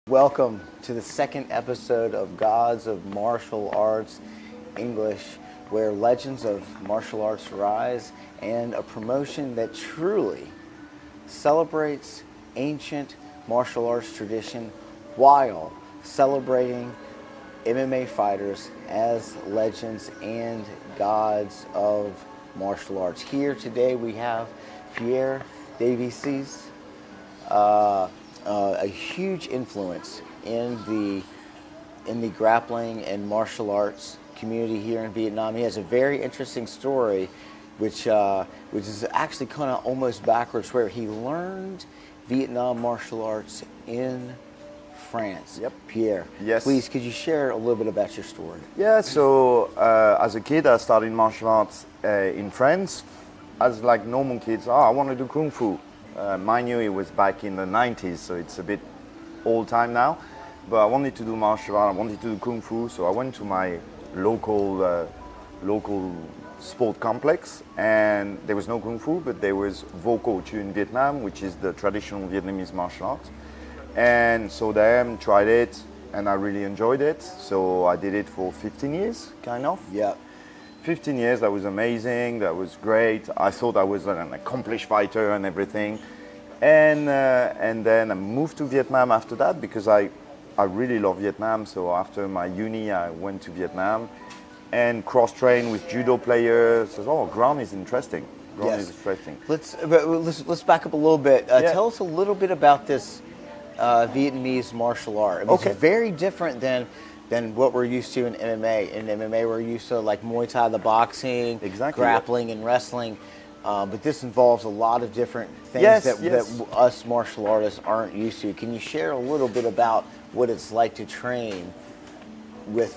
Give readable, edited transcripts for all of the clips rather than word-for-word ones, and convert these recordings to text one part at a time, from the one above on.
Welcome to the second episode of Gods of Martial Arts English, where legends of martial arts rise, and a promotion that truly celebrates ancient martial arts tradition while celebrating MMA fighters as legends and gods of martial arts. Here today we have Pierre Desdevises, a huge influence in the grappling and martial arts community here in Vietnam. He has a very interesting story, which is actually kind of almost backwards, where he learned Vietnam martial arts in France. Yep. Pierre, yes. Please, could you share a little bit about your story? Yeah, so as a kid, I started martial arts in France. As like normal kids, I want to do Kung Fu. Mind you, it was back in the 90s, so it's a bit old time now. But I wanted to do martial art, I wanted to do Kung Fu, so I went to my local sport complex, and there was no Kung Fu, but there was Vo Co Truyen in Vietnam, which is the traditional Vietnamese martial art. And so then tried it, and I really enjoyed it. So I did it for 15 years, kind of. Yeah. 15 years, that was amazing, that was great. I thought I was an accomplished fighter and everything. And then I moved to Vietnam after that because I really love Vietnam. So after my uni, I went to Vietnam and cross-trained with judo players. So, ground is interesting. Ground is interesting. Let's back up a little bit. Tell us a little bit about this Vietnamese martial art. I mean, it's very different than what we're used to in MMA. In MMA, we're used to like Muay Thai, the boxing, grappling, and wrestling. But this involves a lot of different things that us martial artists aren't used to. Can you share a little bit about what it's like to train with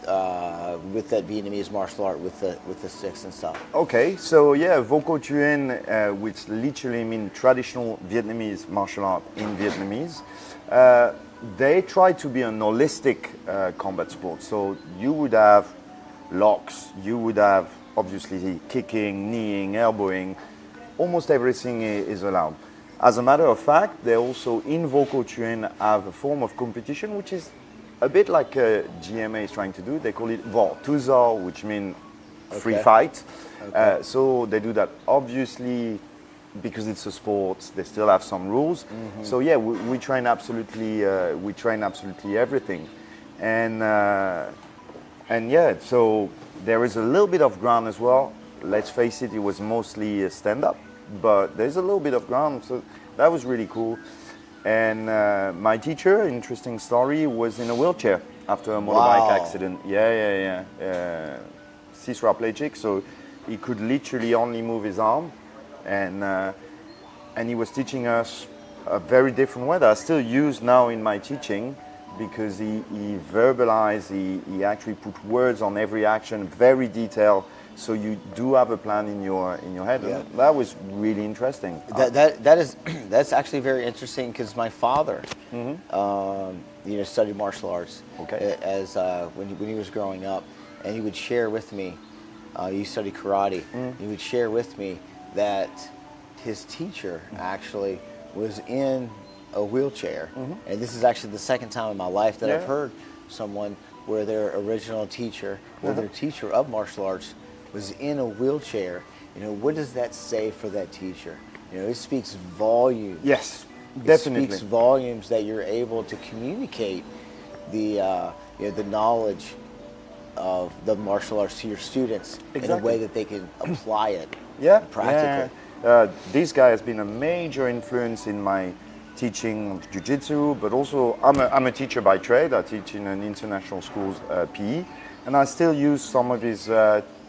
that Vietnamese martial art, with the sticks and stuff? Okay, so Vo Co Truyen, which literally means traditional Vietnamese martial art in Vietnamese. They try to be a holistic combat sport. So you would have locks, you would have obviously kicking, kneeing, elbowing, almost everything is allowed. As a matter of fact, they also in Vo Co Truyen have a form of competition which is a bit like Gma is trying to do. They call it Vo Co, which means free fight. So they do that obviously because it's a sport. They still have some rules. Mm-hmm. So we train absolutely everything, and so there is a little bit of ground as well. Let's face it was mostly stand up, but there's a little bit of ground. So that was really cool. And my teacher, interesting story, was in a wheelchair after a motorbike accident. Tetraplegic, so he could literally only move his arm. And he was teaching us a very different way that I still use now in my teaching, because he verbalized, he actually put words on every action, very detailed, so you do have a plan in your head. Yeah. That was really interesting. That's actually very interesting, because my father, studied martial arts as when he was growing up, and he would share with me. He studied karate. He would share with me that his teacher actually was in a wheelchair. And this is actually the second time in my life that I've heard someone where their original teacher, or their teacher of martial arts, was in a wheelchair. What does that say for that teacher? It speaks volumes. Yes, definitely. It speaks volumes that you're able to communicate the knowledge of the martial arts to your students in a way that they can apply it practically. This guy has been a major influence in my teaching of jiu-jitsu, but also I'm a teacher by trade. I teach in an international school's PE, and I still use some of his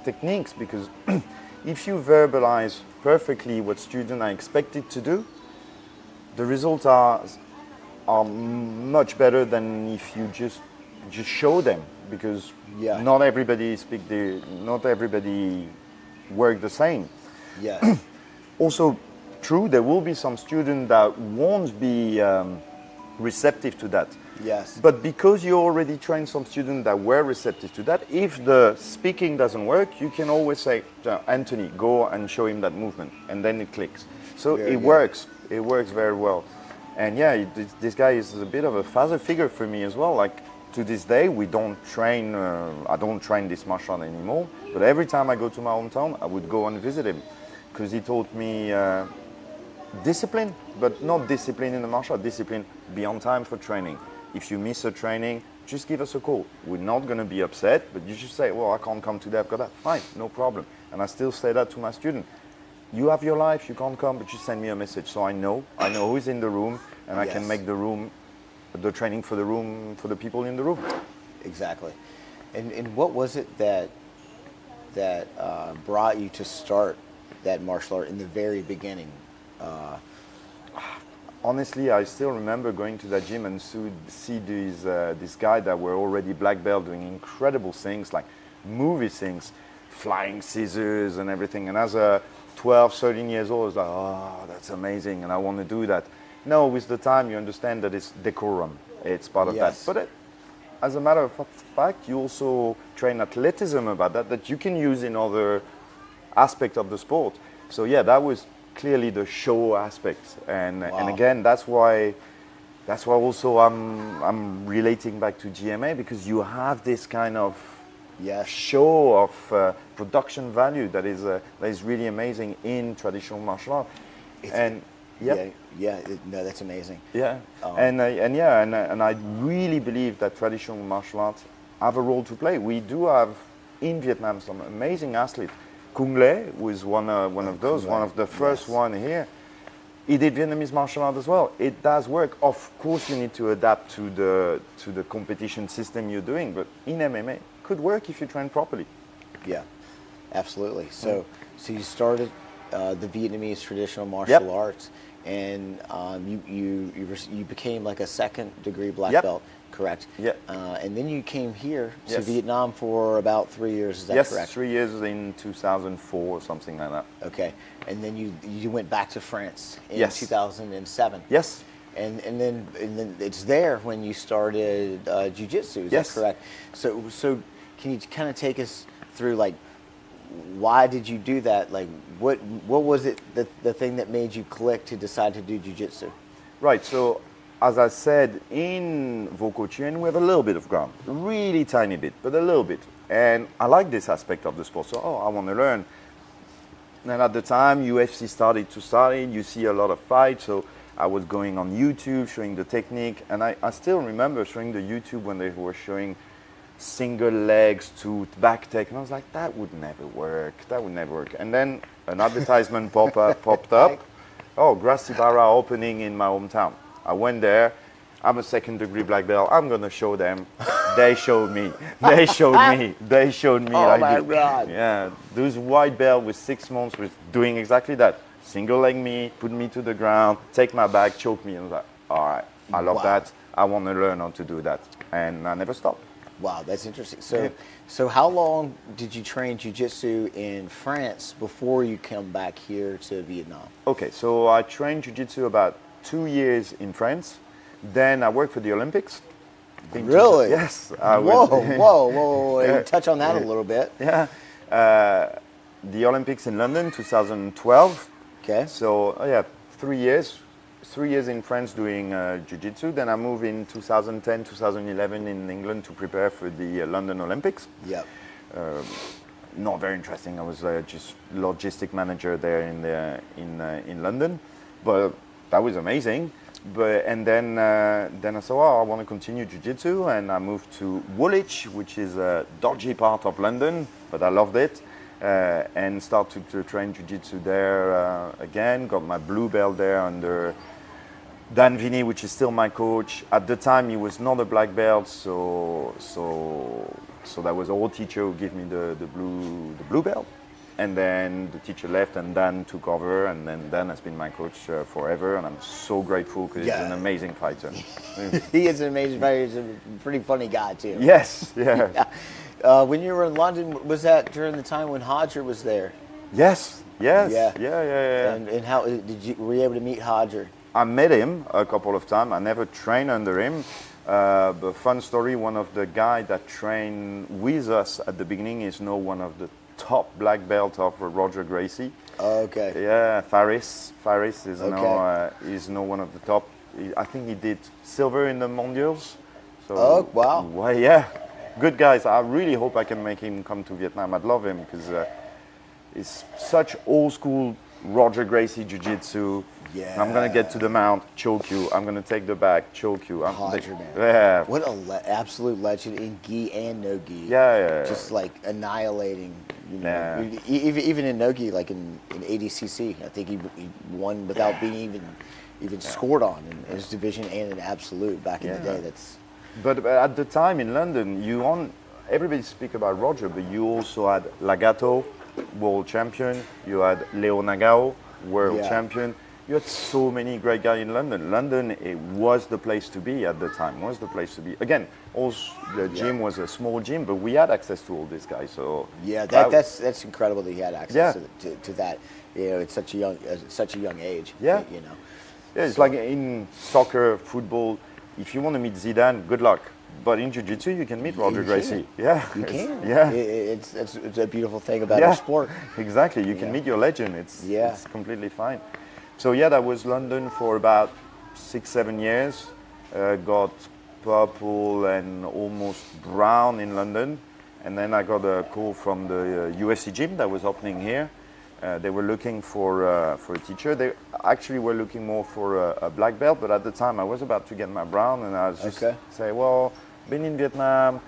techniques, because if you verbalize perfectly what students are expected to do, the results are much better than if you just show them, because not everybody work the same. Yeah. Also true, there will be some students that won't be receptive to that. Yes. But because you already trained some students that were receptive to that, if the speaking doesn't work, you can always say, Anthony, go and show him that movement, and then it clicks. So it works very well. And yeah, this guy is a bit of a father figure for me as well. Like to this day, we don't train. I don't train this martial art anymore. But every time I go to my hometown, I would go and visit him, because he taught me discipline, but not discipline in the martial art. Discipline, be on time for training. If you miss a training, just give us a call. We're not going to be upset, but you just say, well, I can't come today, I've got that. Fine, no problem. And I still say that to my student. You have your life, you can't come, but just send me a message so I know who's in the room, and I can make the training for the people in the room. Exactly. And what was it that brought you to start that martial art in the very beginning? Honestly, I still remember going to that gym and see these guys that were already black belt doing incredible things, like movie things, flying scissors and everything. And as a 12, 13 years old, I was like, oh, that's amazing, and I want to do that. No, with the time you understand that it's decorum. It's part of that. But as a matter of fact, you also train athleticism about that you can use in other aspects of the sport. So yeah, that was clearly the show aspect, and again, that's why also I'm relating back to GMA, because you have this kind of show of production value that is really amazing in traditional martial art. No, that's amazing. Yeah, and I really believe that traditional martial arts have a role to play. We do have in Vietnam some amazing athletes. Kung Le was one of those, one of the first one here. He did Vietnamese martial art as well. It does work. Of course, you need to adapt to the competition system you're doing, but in MMA, it could work if you train properly. Yeah, absolutely. So you started the Vietnamese traditional martial arts, and you became like a second-degree black belt. Correct. Yeah. And then you came here to Vietnam for about 3 years. Is that correct? Yes, 3 years in 2004 or something like that. Okay. And then you went back to France in 2007. Yes. And then it's there when you started jiu-jitsu. Is that correct? So can you kind of take us through, like, why did you do that? Like, what was it, the thing that made you click to decide to do jiu-jitsu? Right. So, as I said, in Vo Co Truyen, we have a little bit of ground, really tiny bit, but a little bit. And I like this aspect of the sport, so I want to learn. And at the time, UFC started, you see a lot of fights, so I was going on YouTube, showing the technique, and I still remember showing the YouTube when they were showing single legs to back take, and I was like, that would never work, And then an advertisement popped up, Gracie Barra opening in my hometown. I went there. I'm a second-degree black belt. I'm gonna show them. They showed me. They showed me. Oh my God! Yeah, those white belt with 6 months was doing exactly that. Single leg me, put me to the ground, take my back, choke me, and I was like, all right, I love that. I want to learn how to do that, and I never stopped. Wow, that's interesting. So how long did you train jiu-jitsu in France before you come back here to Vietnam? Okay, so I trained jiu-jitsu about 2 years in France. Then I worked for the Olympics. Really? Yes. Whoa. Touch on that a little bit. Yeah. The Olympics in London, 2012. Okay. So, 3 years. 3 years in France doing jiu-jitsu. Then I moved in 2010, 2011 in England to prepare for the London Olympics. Yep. Not very interesting. I was just logistic manager there in London. But that was amazing. And then I said, I want to continue jiu-jitsu, and I moved to Woolwich, which is a dodgy part of London, but I loved it, and started to train jiu-jitsu there again. Got my blue belt there under Dan Vinny, which is still my coach. At the time, he was not a black belt, so that was our teacher who gave me the blue belt. And then the teacher left, and Dan took over, and then Dan has been my coach forever, and I'm so grateful because he's an amazing fighter. He is an amazing fighter. He's a pretty funny guy too. Yes, yeah. When you were in London, was that during the time when Hodger was there? Yes. Yeah. And how were you able to meet Hodger? I met him a couple of times. I never trained under him. But fun story, one of the guys that trained with us at the beginning is now one of the top black belt of Roger Gracie. Okay. Yeah, Faris is now one of the top. I think he did silver in the Mondials. So, oh, wow. Well, yeah, good guys. I really hope I can make him come to Vietnam. I'd love him because it's such old school Roger Gracie Jiu-Jitsu. Yeah. I'm going to get to the mount, choke you. I'm going to take the back, choke you. Yeah. What an absolute legend in gi and no gi. Yeah. Just like annihilating. You know, even in no gi, like in ADCC, I think he won without being even scored on in his division and in absolute back in the day. But at the time in London, everybody speak about Roger, but you also had Lagato, world champion. You had Leo Nagao, world champion. You had so many great guys in London. London, it was the place to be at the time. Was the place to be. Again, also the gym was a small gym, but we had access to all these guys. So yeah, that's incredible that he had access to that. You know, at such a young age. Yeah. You know. Yeah, it's like in soccer, football. If you want to meet Zidane, good luck. But in jiu-jitsu, you can meet Roger Gracie. Yeah, you can. Yeah, it's a beautiful thing about our sport. Exactly, you can meet your legend. It's completely fine. So yeah, that was London for about 6-7 years. Got purple and almost brown in London, and then I got a call from the UFC gym that was opening here. They were looking for a teacher. They actually were looking more for a black belt, but at the time I was about to get my brown, and I was just say, well, been in Vietnam,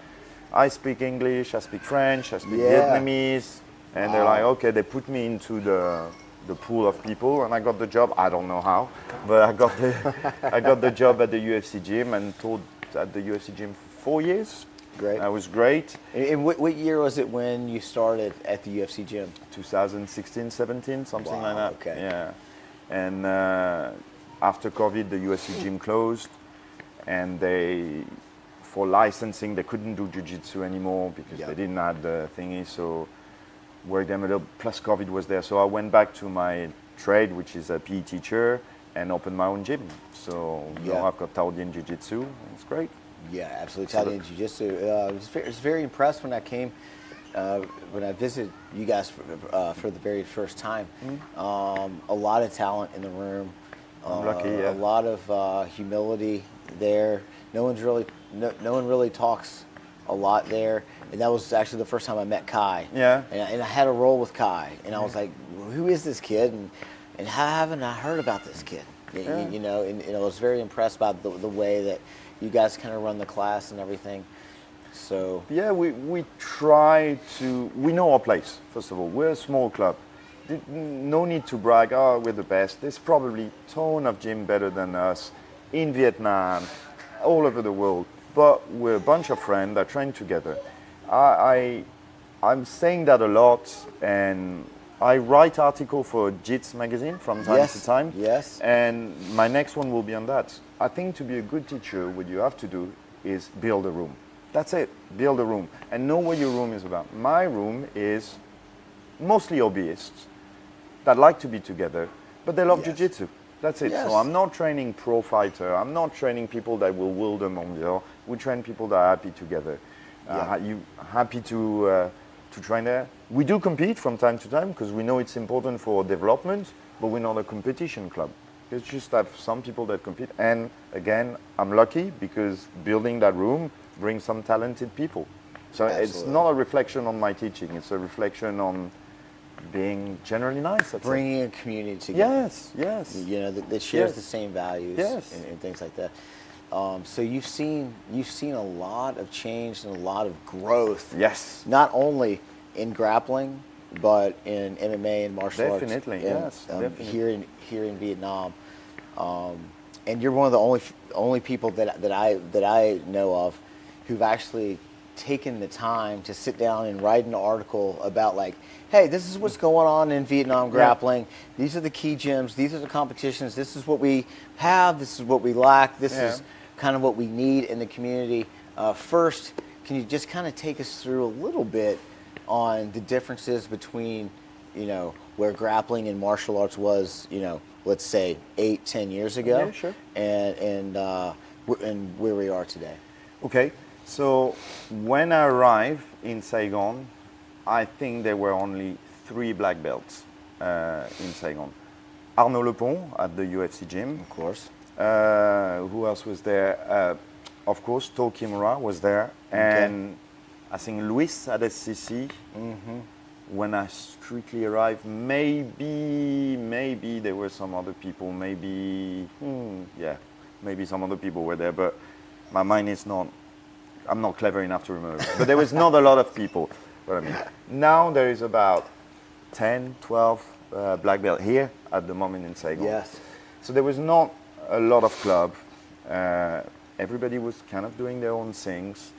I speak English, I speak French, I speak Vietnamese, and they're like, okay, they put me into the pool of people, and I got the job. I don't know how, but I got the job at the UFC gym and taught at the UFC gym for 4 years. Great. That was great. And what year was it when you started at the UFC gym? 2016, 17, something like that. Okay. Yeah. And after COVID, the UFC gym closed, and for licensing, they couldn't do jiu-jitsu anymore because they didn't have the thingy. So worked them a little. Plus, COVID was there, so I went back to my trade, which is a PE teacher, and opened my own gym. So now I've got Thao Jiu-Jitsu. It's great. Yeah, absolutely. Italian Jiu-Jitsu. I was very impressed when I came, when I visited you guys for the very first time. A lot of talent in the room. I'm lucky, A lot of humility there. No one really talks a lot there. And that was actually the first time I met Kai. Yeah. And I had a roll with Kai. And I was like, who is this kid? And how haven't I heard about this kid? You know, and I was very impressed by the way that you guys kind of run the class and everything. So yeah, we try to. We know our place. First of all, we're a small club. No need to brag. Oh, we're the best. There's probably a ton of gym better than us in Vietnam, all over the world. But we're a bunch of friends that train together. I'm saying that a lot, and I write articles for JITS magazine from time to time. Yes. And my next one will be on that. I think to be a good teacher, what you have to do is build a room. That's it. Build a room. And know what your room is about. My room is mostly hobbyists that like to be together, but they love jiu-jitsu. That's it. Yes. So I'm not training pro fighter. I'm not training people that will will the mondial. We train people that are happy together. You happy to train there. We do compete from time to time because we know it's important for development, but we're not a competition club. It's just have some people that compete. And again, I'm lucky because building that room brings some talented people. So it's not a reflection on my teaching. It's a reflection on being generally nice. Bringing a community together. Yes. You know, that shares the same values and things like that. So you've seen a lot of change and a lot of growth. Yes. Not only in grappling, but in MMA and martial arts. Definitely. Definitely. Here in Vietnam, and you're one of the only people that I know of who've actually taken the time to sit down and write an article about, like, hey, this is what's going on in Vietnam grappling. These are the key gyms. These are the competitions. This is what we have. This is what we lack. This is kind of what we need in the community. First, can you just kind of take us through a little bit on the differences between, you know, where grappling and martial arts was, you know, let's say 8-10 years ago, Yeah, sure. and where we are today? Okay. So when I arrived in Saigon, I think there were only 3 black belts in Saigon. Arnaud Lepont at the UFC gym. Of course. Who else was there? Of course, Gma was there, and I think Luis at SCC. When I strictly arrived, maybe there were some other people. Maybe some other people were there, but my mind is not. I'm not clever enough to remember. But there was not a lot of people. What I mean. Now there is about 10, 12 black belt here at the moment in Saigon. Yes. So there was not a lot of club. Everybody was kind of doing their own things,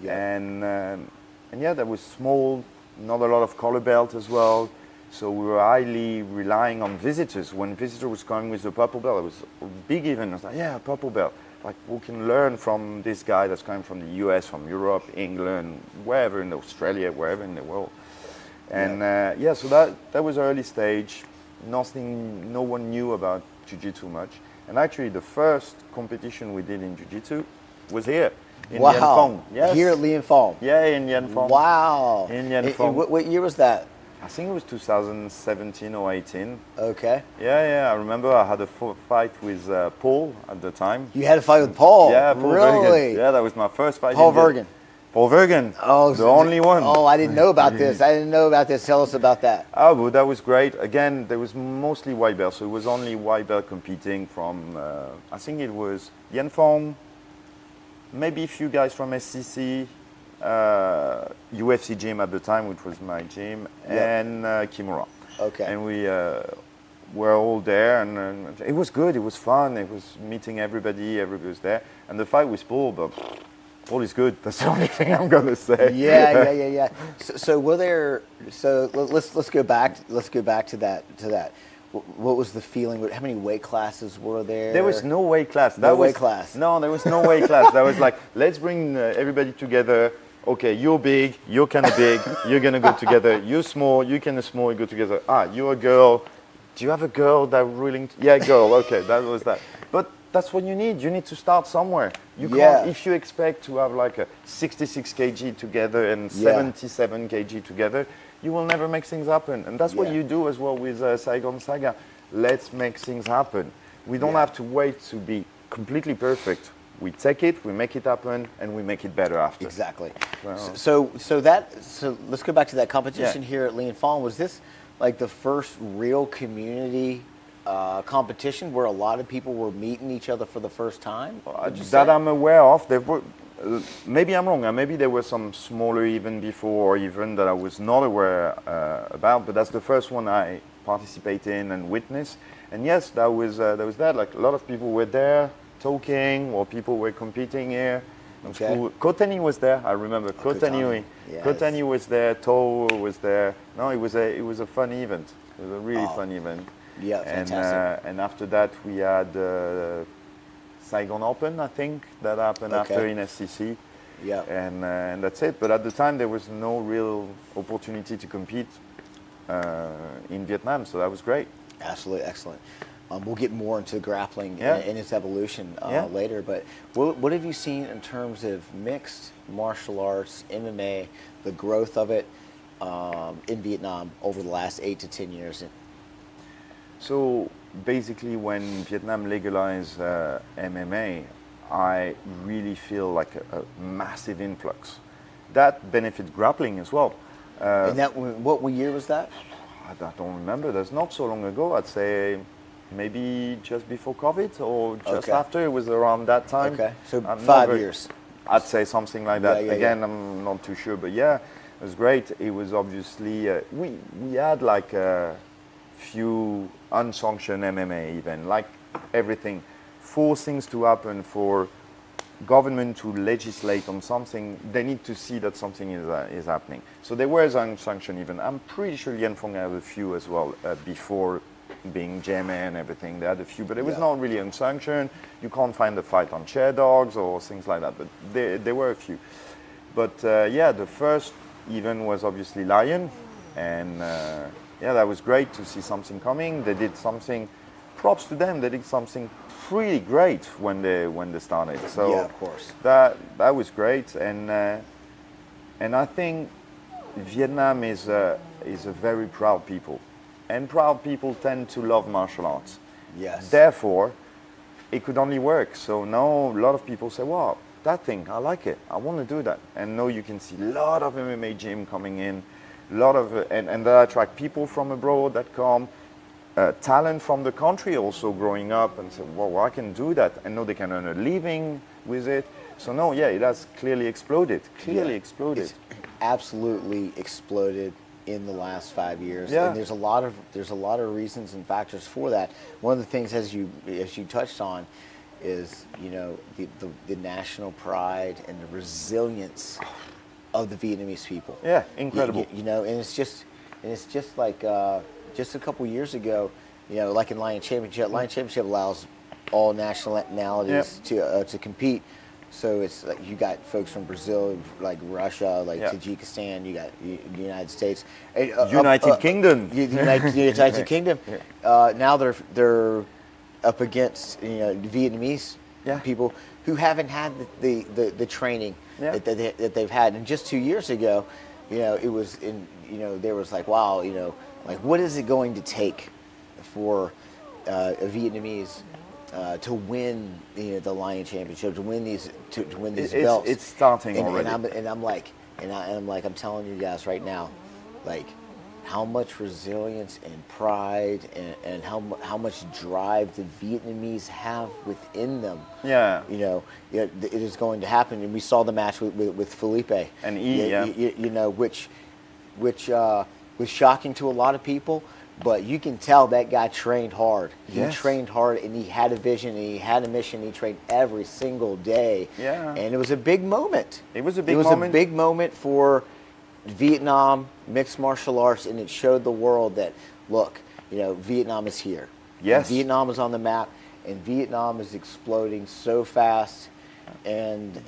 and that was small. Not a lot of color belt as well. So we were highly relying on visitors. When visitor was coming with the purple belt, it was a big event. I was like, yeah, purple belt. Like, we can learn from this guy that's coming from the US, from Europe, England, wherever in Australia, wherever in the world. And so that was early stage. No one knew about Jiu-Jitsu much. And actually, the first competition we did in Jiu-Jitsu was here. In Dien Phu. Yes. Here at Dien Phu. Yeah, in Dien Phu. Wow. In Dien Phu. What year was that? I think it was 2017 or 18. Okay. Yeah. I remember I had a fight with Paul at the time. You had a fight with Paul? Yeah, Paul really? Vergen. Yeah, that was my first fight. Paul Vergen. Paul Vergen. Oh, the only one. Oh, I didn't know about this. Tell us about that. Oh, but that was great. Again, there was mostly white belt, so it was only white belt competing from, I think it was Dien Phu, maybe a few guys from SCC, UFC gym at the time, which was my gym, and Gma. Okay. And we were all there, and it was good. It was fun. It was meeting everybody. Everybody was there. And the fight with Paul, but Paul is good. That's the only thing I'm gonna say. Yeah. So were there? So let's go back. Let's go back to that. What was the feeling? How many weight classes were there? There was no weight class. No weight class. No, there was no weight class. That was like, let's bring everybody together. Okay, you're big, you're kind of big, you're gonna go together. You're small, you kind of small, you go together. You're a girl. Do you have a girl that willing? Yeah, girl. Okay, that was that. But that's what you need. You need to start somewhere. You can't, if you expect to have like a 66 kg together and 77 kg together, you will never make things happen. And that's what you do as well with Saigon Saga. Let's make things happen. We don't have to wait to be completely perfect. We take it, we make it happen, and we make it better after. Exactly. Well, so let's go back to that competition here at Dien Phu. Was this like the first real community competition where a lot of people were meeting each other for the first time? That I'm aware of. There were, maybe I'm wrong. Maybe there were some smaller even before, or even that I was not aware about. But that's the first one I participated in and witnessed. And yes, that was that. Like a lot of people were there talking, or people were competing here. Okay. Kotani was there. I remember Kotani. Yes. Kotani was there. Thao was there. No, it was a fun event. It was a really fun event. Yeah, fantastic. And after that, we had Saigon Open, I think, that happened after in SCC. Yeah. And that's it. But at the time, there was no real opportunity to compete in Vietnam, so that was great. Absolutely, excellent. We'll get more into grappling and its evolution later, but what have you seen in terms of mixed martial arts, MMA, the growth of it in Vietnam over the last 8 to 10 years? So basically, when Vietnam legalized MMA, I really feel like a massive influx. That benefits grappling as well. And that, what year was that? I don't remember. That's not so long ago. I'd say maybe just before COVID or just after. It was around that time. Okay, so 5 years. I'd say something like that. Again, yeah. I'm not too sure, but yeah, it was great. It was obviously, we had like a few unsanctioned MMA even, like everything. For things to happen, for government to legislate on something, they need to see that something is happening. So there was unsanctioned even. I'm pretty sure Dien Phu had a few as well before being Gma and everything. They had a few, but it was not really unsanctioned. You can't find a fight on chair dogs or things like that, but there were a few. But the first event was obviously Lion, and that was great to see something coming. They did something, props to them, they did something pretty great when they started. So of course. That was great, and I think Vietnam is a very proud people. And proud people tend to love martial arts. Yes. Therefore, it could only work. So now a lot of people say, wow, that thing, I like it. I want to do that. And now you can see a lot of MMA gym coming in, a lot of, and that attract people from abroad that come, talent from the country also growing up and say, well, I can do that. And now they can earn a living with it. So no, yeah, it has clearly exploded. Exploded. It's absolutely exploded in the last 5 years. Yeah. And there's a lot of reasons and factors for that. One of the things, as you touched on, is, you know, the national pride and the resilience of the Vietnamese people. Yeah, incredible. You know, and it's just like just a couple years ago, you know, like in Lion Championship allows all nationalities to compete. So it's like you got folks from Brazil, like Russia, like Tajikistan. You got the United States, United Kingdom. United Kingdom. Now they're up against, you know, Vietnamese people who haven't had the training that they've had. And just 2 years ago, you know, it was there was like, wow, you know, like what is it going to take for a Vietnamese to win, you know, the Lion Championship, to win these belts? It's starting already. I'm like, I'm telling you guys right now, like, how much resilience and pride and how much drive the Vietnamese have within them. Yeah. You know, it is going to happen. And we saw the match with Felipe. And you know, which was shocking to a lot of people. But you can tell that guy trained hard. He trained hard, and he had a vision, and he had a mission. He trained every single day. Yeah. And it was a big moment. It was a big moment for Vietnam mixed martial arts, and it showed the world that, look, you know, Vietnam is here. Yes. And Vietnam is on the map, and Vietnam is exploding so fast, and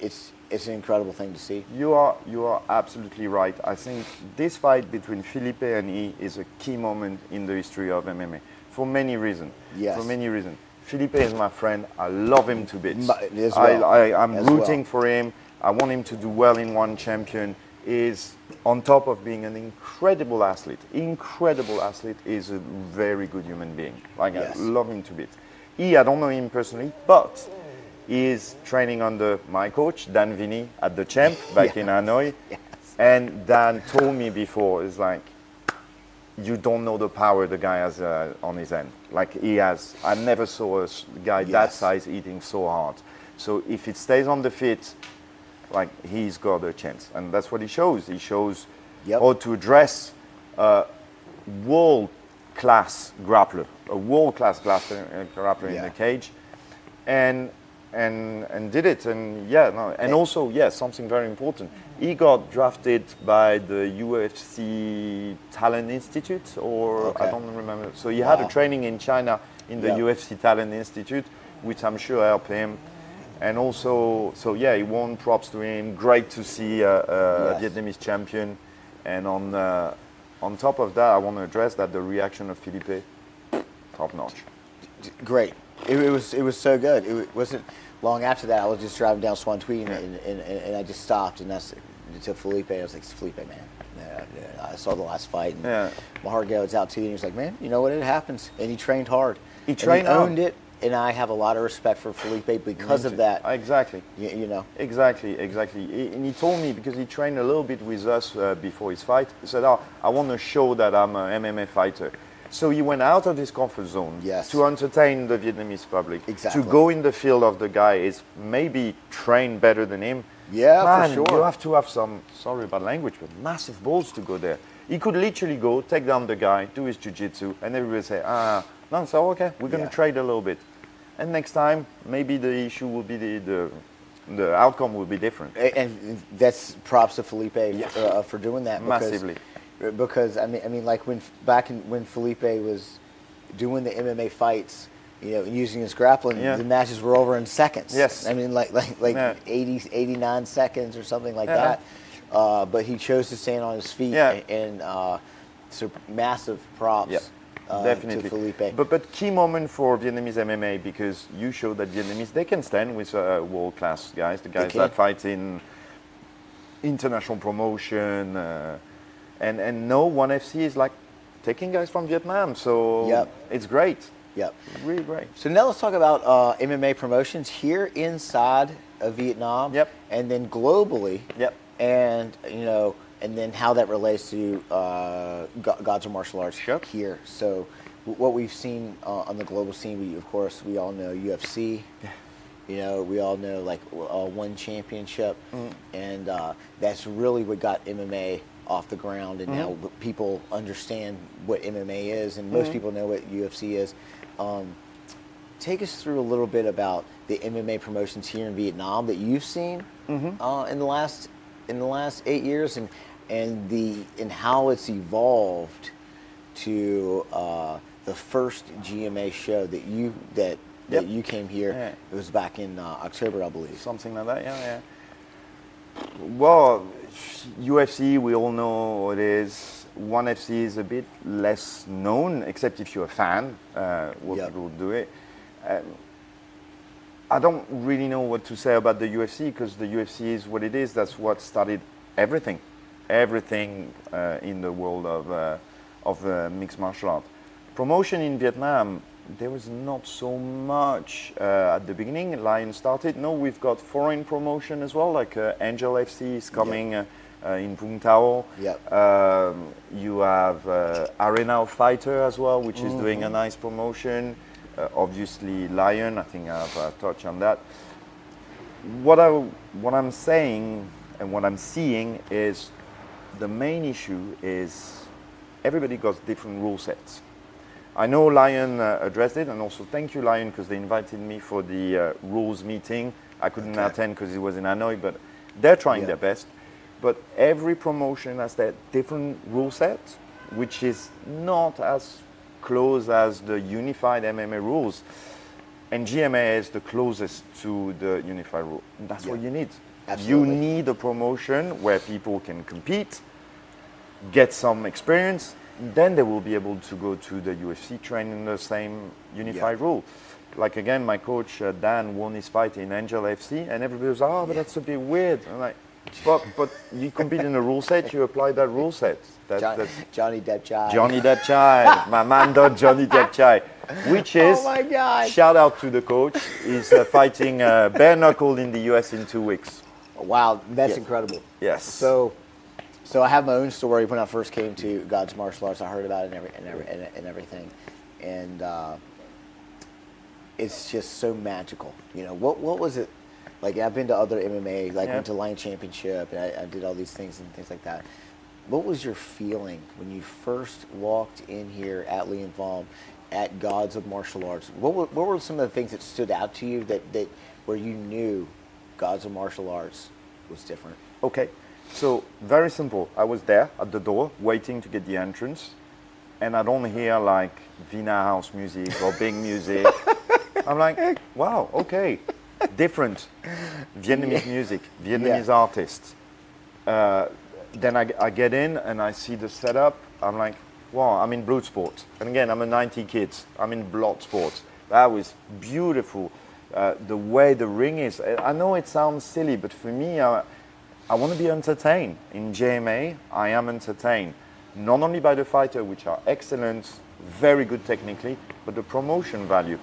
it's an incredible thing to see. You are absolutely right. I think this fight between Felipe and Yi is a key moment in the history of MMA for many reasons. Yes. For many reasons. Felipe is my friend. I love him to bits. As well. I'm rooting for him. I want him to do well in One Champion. Is on top of being an incredible athlete, is a very good human being. Like, I love him to bits. I don't know him personally, but he is training under my coach, Dan Vinny, at the Champ back in Hanoi. Yes. And Dan told me before, it's like, you don't know the power the guy has on his end. Like, he has. I never saw a guy that size eating so hard. So if it stays on the feet, like, he's got a chance. And that's what he shows. He shows how to address a world-class grappler, in the cage, and did it. And also, something very important. He got drafted by the UFC Talent Institute, I don't remember. So he had a training in China in the UFC Talent Institute, which I'm sure helped him. And also, he won. Props to him. Great to see a Vietnamese champion. And on top of that, I want to address that the reaction of Felipe, top notch. Great. It was so good. It wasn't long after that. I was just driving down Swan Tweed, and I just stopped, and that's to Felipe. I was like, Felipe, man, I saw the last fight, and my heart goes out to you. And he's like, man, you know what? It happens. And he trained hard. He owned it. And I have a lot of respect for Felipe because of that. Exactly. You know. Exactly. And he told me, because he trained a little bit with us before his fight, he said, I want to show that I'm an MMA fighter. So he went out of his comfort zone to entertain the Vietnamese public. Exactly. To go in the field of the guy is maybe trained better than him. Yeah, man, for sure. You have to have some, sorry about language, but massive balls to go there. He could literally go, take down the guy, do his jiu-jitsu, and everybody say, no, so okay, we're going to trade a little bit. And next time, maybe the issue will be the outcome will be different. And that's props to Felipe for doing that. Massively. Because I mean, like when Felipe was doing the MMA fights, you know, using his grappling, the matches were over in seconds. Yes. I mean, like 89 seconds or something like that. But he chose to stand on his feet, and so massive props. Definitely. To Felipe. But key moment for Vietnamese MMA, because you show that Vietnamese, they can stand with world-class guys, the guys that fight in international promotion. And no, ONE FC is like taking guys from Vietnam. So it's great. Yep. Really great. So now let's talk about MMA promotions here inside of Vietnam. Yep. And then globally. Yep. And and then how that relates to Gods of Martial Arts here. So what we've seen on the global scene, we all know UFC. Yeah. We all know like one championship, and that's really what got MMA off the ground. And now people understand what MMA is, and most people know what UFC is. Take us through a little bit about the MMA promotions here in Vietnam that you've seen in the last 8 years, and how it's evolved to the first GMA show that you came here. Yeah. It was back in October, I believe. Something like that. Yeah. Well, UFC, we all know what it is. ONE FC is a bit less known, except if you're a fan. People do it. I don't really know what to say about the UFC, because the UFC is what it is. That's what started everything in the world of mixed martial art. Promotion in Vietnam, there was not so much at the beginning. Lion started. No, we've got foreign promotion as well, like Angel FC is coming in Vung Tau. You have Arena of Fighter as well, which is doing a nice promotion. Obviously Lion, I think I've touched on that. What I'm saying and what I'm seeing is the main issue is everybody got different rule sets. I know Lion addressed it, and also thank you, Lion, because they invited me for the rules meeting. I couldn't attend because it was in Hanoi, but they're trying their best. But every promotion has their different rule set, which is not as close as the unified MMA rules. And GMA is the closest to the unified rule. That's what you need. Absolutely. You need a promotion where people can compete, get some experience, then they will be able to go to the UFC, train in the same unified rule. Like again, my coach Dan won his fight in Angel FC, and everybody was, but that's a bit weird. I'm like, but you compete in a rule set, you apply that rule set. That's Johnny Depp Chai. Johnny Depp Chai, my man Johnny Depp Chai, which is, oh my God. Shout out to the coach, he's fighting bare knuckle in the US in 2 weeks. Wow, that's incredible. Yes. So I have my own story. When I first came to God's Martial Arts, I heard about it and everything, and it's just so magical. What was it like? I've been to other MMA, went to Lion Championship, and I did all these things and things like that. What was your feeling when you first walked in here at Lee & Vom at Gods of Martial Arts? What were some of the things that stood out to you that where you knew Gods of Martial Arts was different? Okay. So, very simple. I was there at the door waiting to get the entrance, and I don't hear like Vina house music or big music. I'm like, wow, okay, different Vietnamese music, Vietnamese artists. Then I get in and I see the setup. I'm like, wow, I'm in blood sport. And again, I'm a 90 kid. I'm in blood sports. That was beautiful. The way the ring is. I know it sounds silly, but for me, I want to be entertained. In GMA, I am entertained. Not only by the fighter, which are excellent, very good technically, but the promotion value.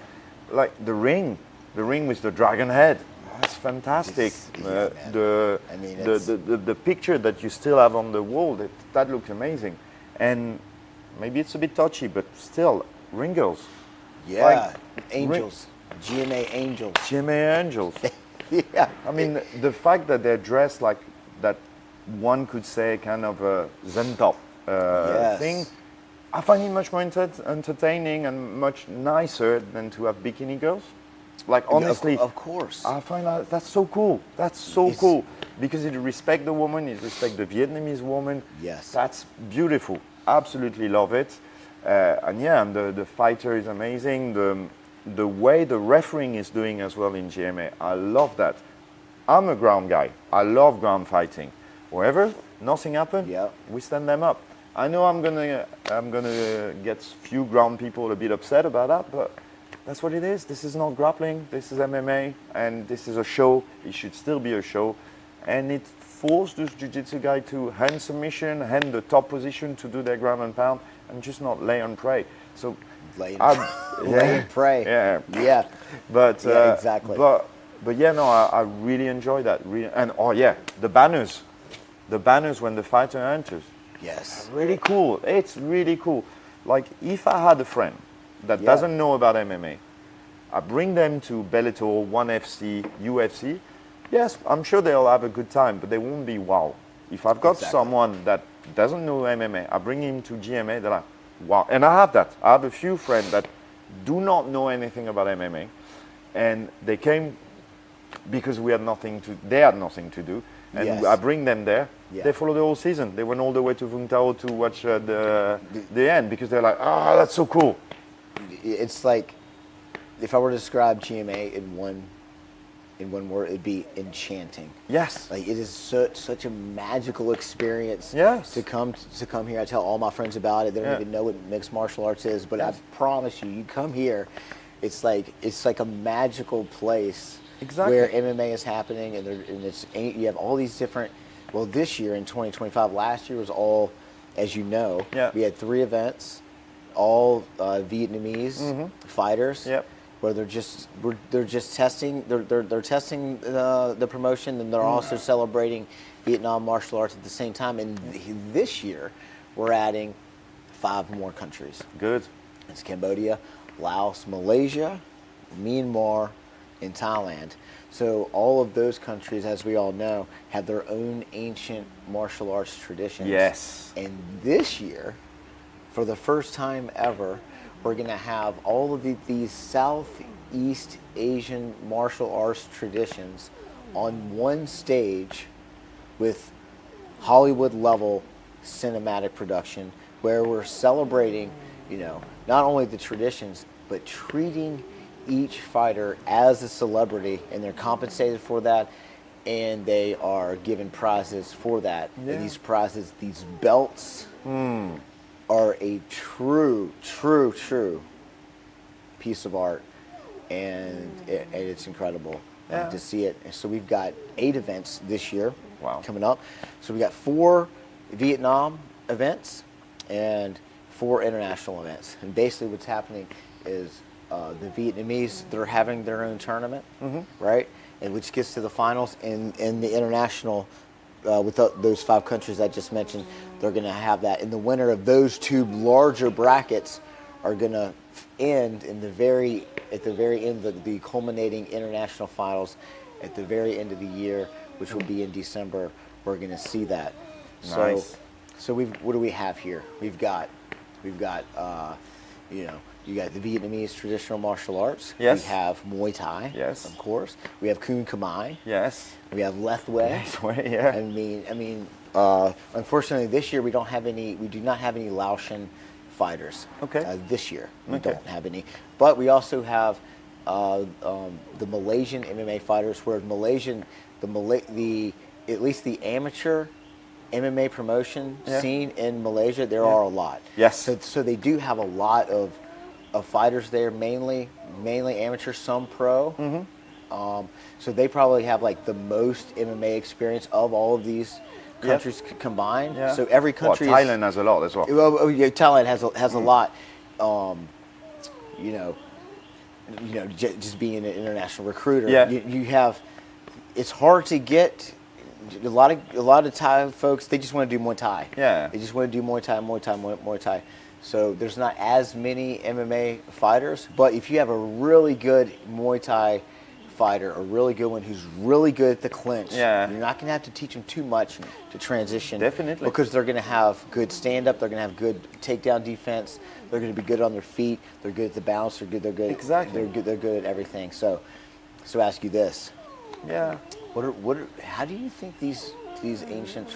Like the ring with the dragon head. That's fantastic. The picture that you still have on the wall, that looks amazing. And maybe it's a bit touchy, but still, ring girls. Yeah, angels. GMA angels. GMA angels. Yeah. I mean, the fact that they're dressed like that, one could say kind of a Zen top thing, I find it much more entertaining and much nicer than to have bikini girls. Like honestly, of course, I find that's so cool. That's so cool because it respects the woman, it respects the Vietnamese woman. Yes, that's beautiful. Absolutely love it. And the fighter is amazing. The way the refereeing is doing as well in GMA, I love that. I'm a ground guy. I love ground fighting. Wherever nothing happened, we stand them up. I know I'm gonna get few ground people a bit upset about that, but that's what it is. This is not grappling. This is MMA, and this is a show. It should still be a show, and it forced this jiu-jitsu guy to hand submission, hand the top position to do their ground and pound, and just not lay and pray. So lay and pray. Yeah. But exactly. But yeah, no, I really enjoy that. And the banners when the fighter enters. Yes. Really cool. It's really cool. Like if I had a friend that doesn't know about MMA, I bring them to Bellator, 1FC, UFC. Yes, I'm sure they'll have a good time, but they won't be wow. If I've got someone that doesn't know MMA, I bring him to GMA, they're like, wow. And I have that. I have a few friends that do not know anything about MMA, and they came because they had nothing to do, and I bring them there. They follow the whole season. They went all the way to Vung Tau to watch the end because they're like, that's so cool. It's like, if I were to describe GMA in one word, it'd be enchanting. Yes. Like it is such a magical experience. Yes. To come here. I tell all my friends about it. They don't even know what mixed martial arts is, but I promise you come here, it's like a magical place. Exactly. Where MMA is happening, and you have all these different. Well, this year in 2025, last year was all, as you know, we had 3 events, all Vietnamese fighters. Yep. Where they're just testing they're testing the promotion, and they're also celebrating Vietnam martial arts at the same time. And this year, we're adding 5 more countries. Good. It's Cambodia, Laos, Malaysia, Myanmar, and Thailand. So all of those countries, as we all know, have their own ancient martial arts traditions. Yes. And this year, for the first time ever, we're going to have all of these Southeast Asian martial arts traditions on one stage with Hollywood-level cinematic production, where we're celebrating, not only the traditions, but treating each fighter as a celebrity, and they're compensated for that, and they are given prizes for that. And these prizes, these belts, are a true piece of art, and it's incredible to see it. So we've got 8 events this year coming up. So we got 4 Vietnam events and 4 international events. And basically what's happening is the Vietnamese, they're having their own tournament, right? And which gets to the finals, and the international, with those 5 countries I just mentioned, they're going to have that. And the winner of those 2 larger brackets are going to end at the very end of the culminating international finals at the very end of the year, which will be in December. We're going to see that. Nice. So what do we have here? We've got you got the Vietnamese traditional martial arts. Yes. We have Muay Thai. Yes. Of course. We have Kun Khmer. Yes. We have Lethwei. Lethwei, yeah. I mean, unfortunately this year we do not have any Laotian fighters. Okay. This year we don't have any, but we also have the Malaysian MMA fighters. Where at least the amateur MMA promotion scene in Malaysia, there are a lot. Yes. So they do have a lot of fighters there, mainly amateur, some pro. So they probably have like the most MMA experience of all of these countries combined. Yeah. So every country. Thailand has a lot as well. Thailand has a lot. Just being an international recruiter. Yeah. You have. It's hard to get. A lot of Thai folks, they just want to do Muay Thai. Yeah. They just want to do Muay Thai. So there's not as many MMA fighters, but if you have a really good Muay Thai fighter, a really good one who's really good at the clinch, you're not going to have to teach them too much to transition. Definitely. Because they're going to have good stand-up, they're going to have good takedown defense, they're going to be good on their feet, they're good at the bounce, they're good. Exactly. They're good at everything. So ask you this. Yeah. How do you think these ancient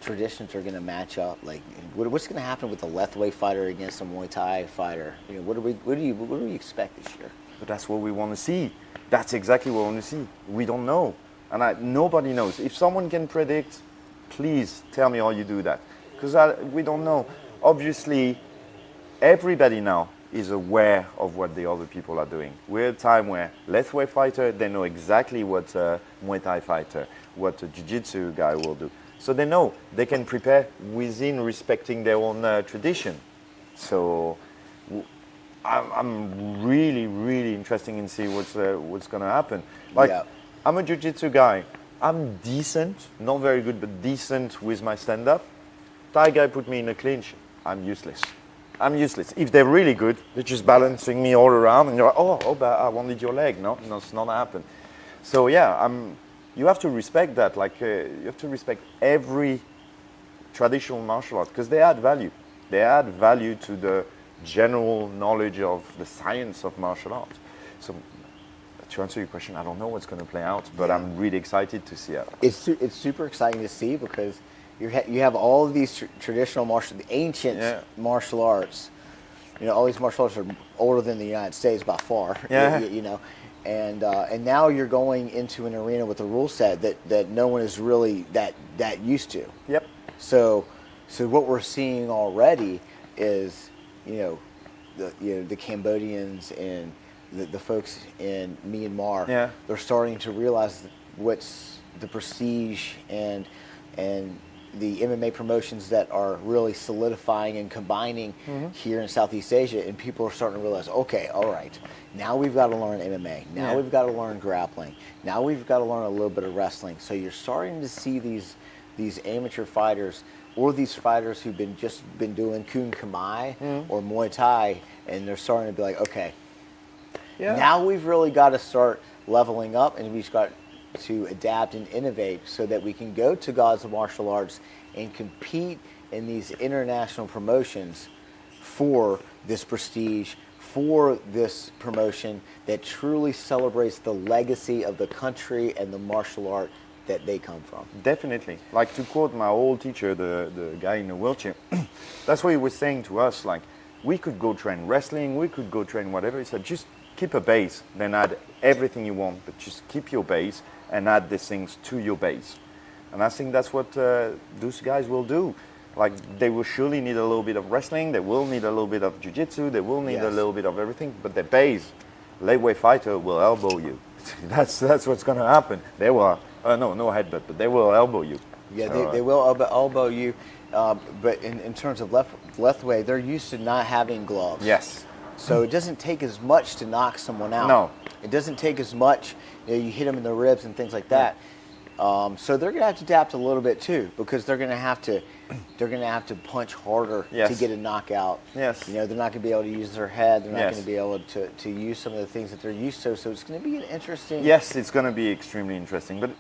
traditions are going to match up? Like, what's going to happen with the Lethwei fighter against a Muay Thai fighter? What do we expect this year? But that's what we want to see. That's exactly what we want to see. We don't know, and nobody knows. If someone can predict, please tell me how you do that, because we don't know. Obviously, everybody now is aware of what the other people are doing. We're at a time where Lethwei fighter, they know exactly what Muay Thai fighter, what a Jiu-Jitsu guy will do. So they know they can prepare within respecting their own tradition. So I'm really, really interested in see what's going to happen. Like, I'm a jiu-jitsu guy. I'm decent, not very good, but decent with my stand-up. Thai guy put me in a clinch. I'm useless. I'm useless. If they're really good, they're just balancing me all around, and you're like, oh, but I wanted your leg. No, it's not happen. So yeah, you have to respect that. Like, you have to respect every traditional martial art because they add value. They add value to the general knowledge of the science of martial art. So to answer your question, I don't know what's going to play out, but I'm really excited to see it. It's super exciting to see because you have all of these traditional the ancient martial arts. You know, all these martial arts are older than the United States by far. You know, and now you're going into an arena with a rule set that no one is really that used to. Yep. So what we're seeing already is, the Cambodians and the folks in Myanmar, they're starting to realize what's the prestige and the MMA promotions that are really solidifying and combining here in Southeast Asia, and people are starting to realize, okay, all right, now we've got to learn MMA, now we've got to learn grappling, now we've got to learn a little bit of wrestling. So you're starting to see these amateur fighters or these fighters who've been doing Krav Maga or Muay Thai, and they're starting to be like, okay, now we've really got to start leveling up, and we've got to adapt and innovate so that we can go to gods of martial arts and compete in these international promotions for this prestige, for this promotion that truly celebrates the legacy of the country and the martial art that they come from. Definitely. Like, to quote my old teacher, the guy in the wheelchair, that's what he was saying to us. Like, we could go train wrestling, we could go train whatever. He said, just keep a base, then add everything you want, but just keep your base and add these things to your base. And I think that's what those guys will do. Like, they will surely need a little bit of wrestling, they will need a little bit of jiu-jitsu, they will need a little bit of everything, but their base, lightweight fighter will elbow you. That's what's going to happen. They will, no headbutt, but they will elbow you. Yeah, so, they will elbow you, but in terms of left way, they're used to not having gloves. Yes. So it doesn't take as much to knock someone out. No. It doesn't take as much. You hit them in the ribs and things like that. So they're going to have to adapt a little bit too, because they're going to have to punch harder to get a knockout. Yes. They're not going to be able to use their head. They're not going to be able to use some of the things that they're used to. So it's going to be an interesting. Yes, it's going to be extremely interesting. But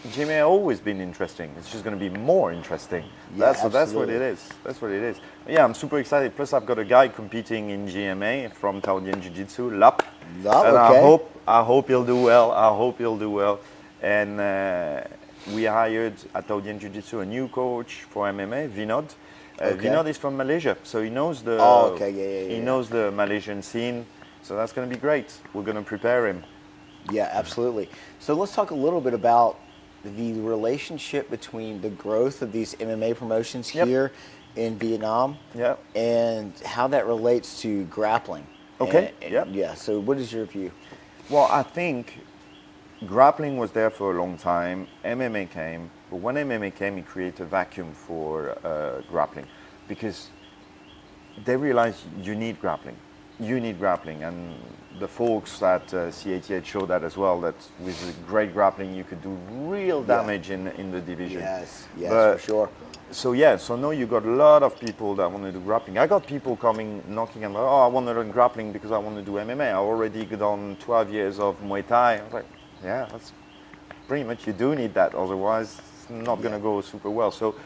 Gma has always been interesting. It's just going to be more interesting. That's what it is. That's what it is. Yeah, I'm super excited. Plus, I've got a guy competing in Gma from Thao Jiu-Jitsu, Lap. And okay. I hope he'll do well. And we hired at Thao Jiu-Jitsu a new coach for MMA, Vinod. Vinod is from Malaysia, so he knows the he knows the Malaysian scene. So that's going to be great. We're going to prepare him. Yeah, absolutely. So let's talk a little bit about the relationship between the growth of these MMA promotions here in Vietnam and how that relates to grappling. Okay. So what is your view? Well, I think grappling was there for a long time. MMA came, but when MMA came, it created a vacuum for grappling because they realized you need grappling. You need grappling, and the folks at CATH showed that as well, that with great grappling you could do real damage in the division. Yes, for sure. So now you got a lot of people that want to do grappling. I got people knocking and like, I want to learn grappling because I want to do MMA. I already done 12 years of Muay Thai. I was like, yeah, that's pretty much, you do need that, otherwise it's not going to go super well. So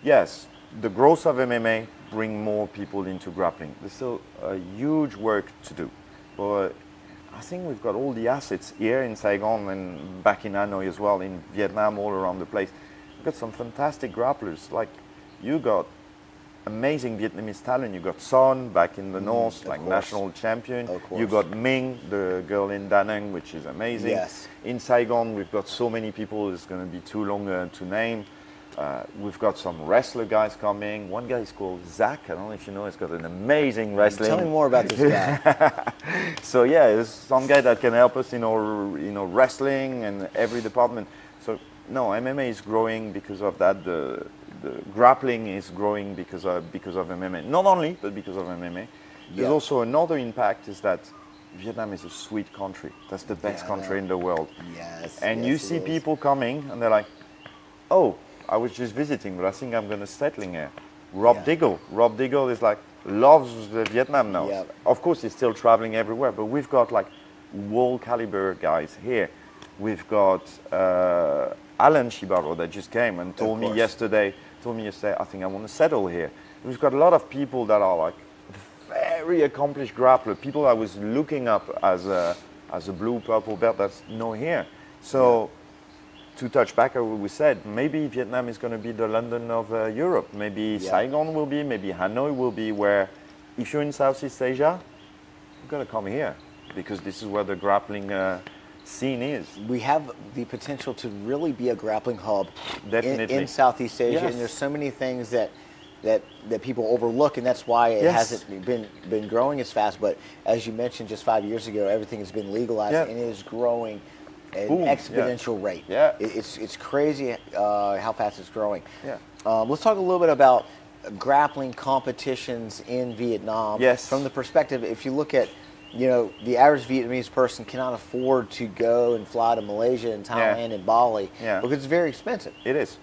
yes, the growth of MMA bring more people into grappling. There's still a huge work to do, but I think we've got all the assets here in Saigon and back in Hanoi as well, in Vietnam, all around the place. We've got some fantastic grapplers. Like, you got amazing Vietnamese talent. You got Son back in the north, like national champion. You got Ming, the girl in Da Nang, which is amazing. Yes. In Saigon, we've got so many people, it's going to be too long to name. We've got some wrestler guys coming. One guy is called Zac. I don't know if you know. He's got an amazing wrestling. Tell me more about this guy. So yeah, there's some guy that can help us in our wrestling and every department. So no, MMA is growing because of that. The grappling is growing because of MMA. Not only, but because of MMA. There's also another impact is that Vietnam is a sweet country. That's the best country in the world. Yes. And yes, you see people coming and they're like, oh, I was just visiting, but I think I'm going to settle here. Rob Diggle is like, loves Vietnam now. Yeah. Of course, he's still traveling everywhere, but we've got like world caliber guys here. We've got Alan Shibaro that just came and told me yesterday, I think I want to settle here. We've got a lot of people that are like very accomplished grappler, people I was looking up as a blue, purple belt that's no here. So to touch back on what we said, maybe Vietnam is going to be the London of Europe. Maybe Saigon will be, maybe Hanoi will be, where if you're in Southeast Asia, you've got to come here because this is where the grappling scene is. We have the potential to really be a grappling hub in Southeast Asia, and there's so many things that people overlook, and that's why it hasn't been growing as fast. But as you mentioned, just 5 years ago, everything has been legalized, and it is growing at an exponential rate. It's crazy how fast it's growing. Let's talk a little bit about grappling competitions in Vietnam. From the perspective, if you look at, the average Vietnamese person cannot afford to go and fly to Malaysia and Thailand and Bali because it's very expensive. It is.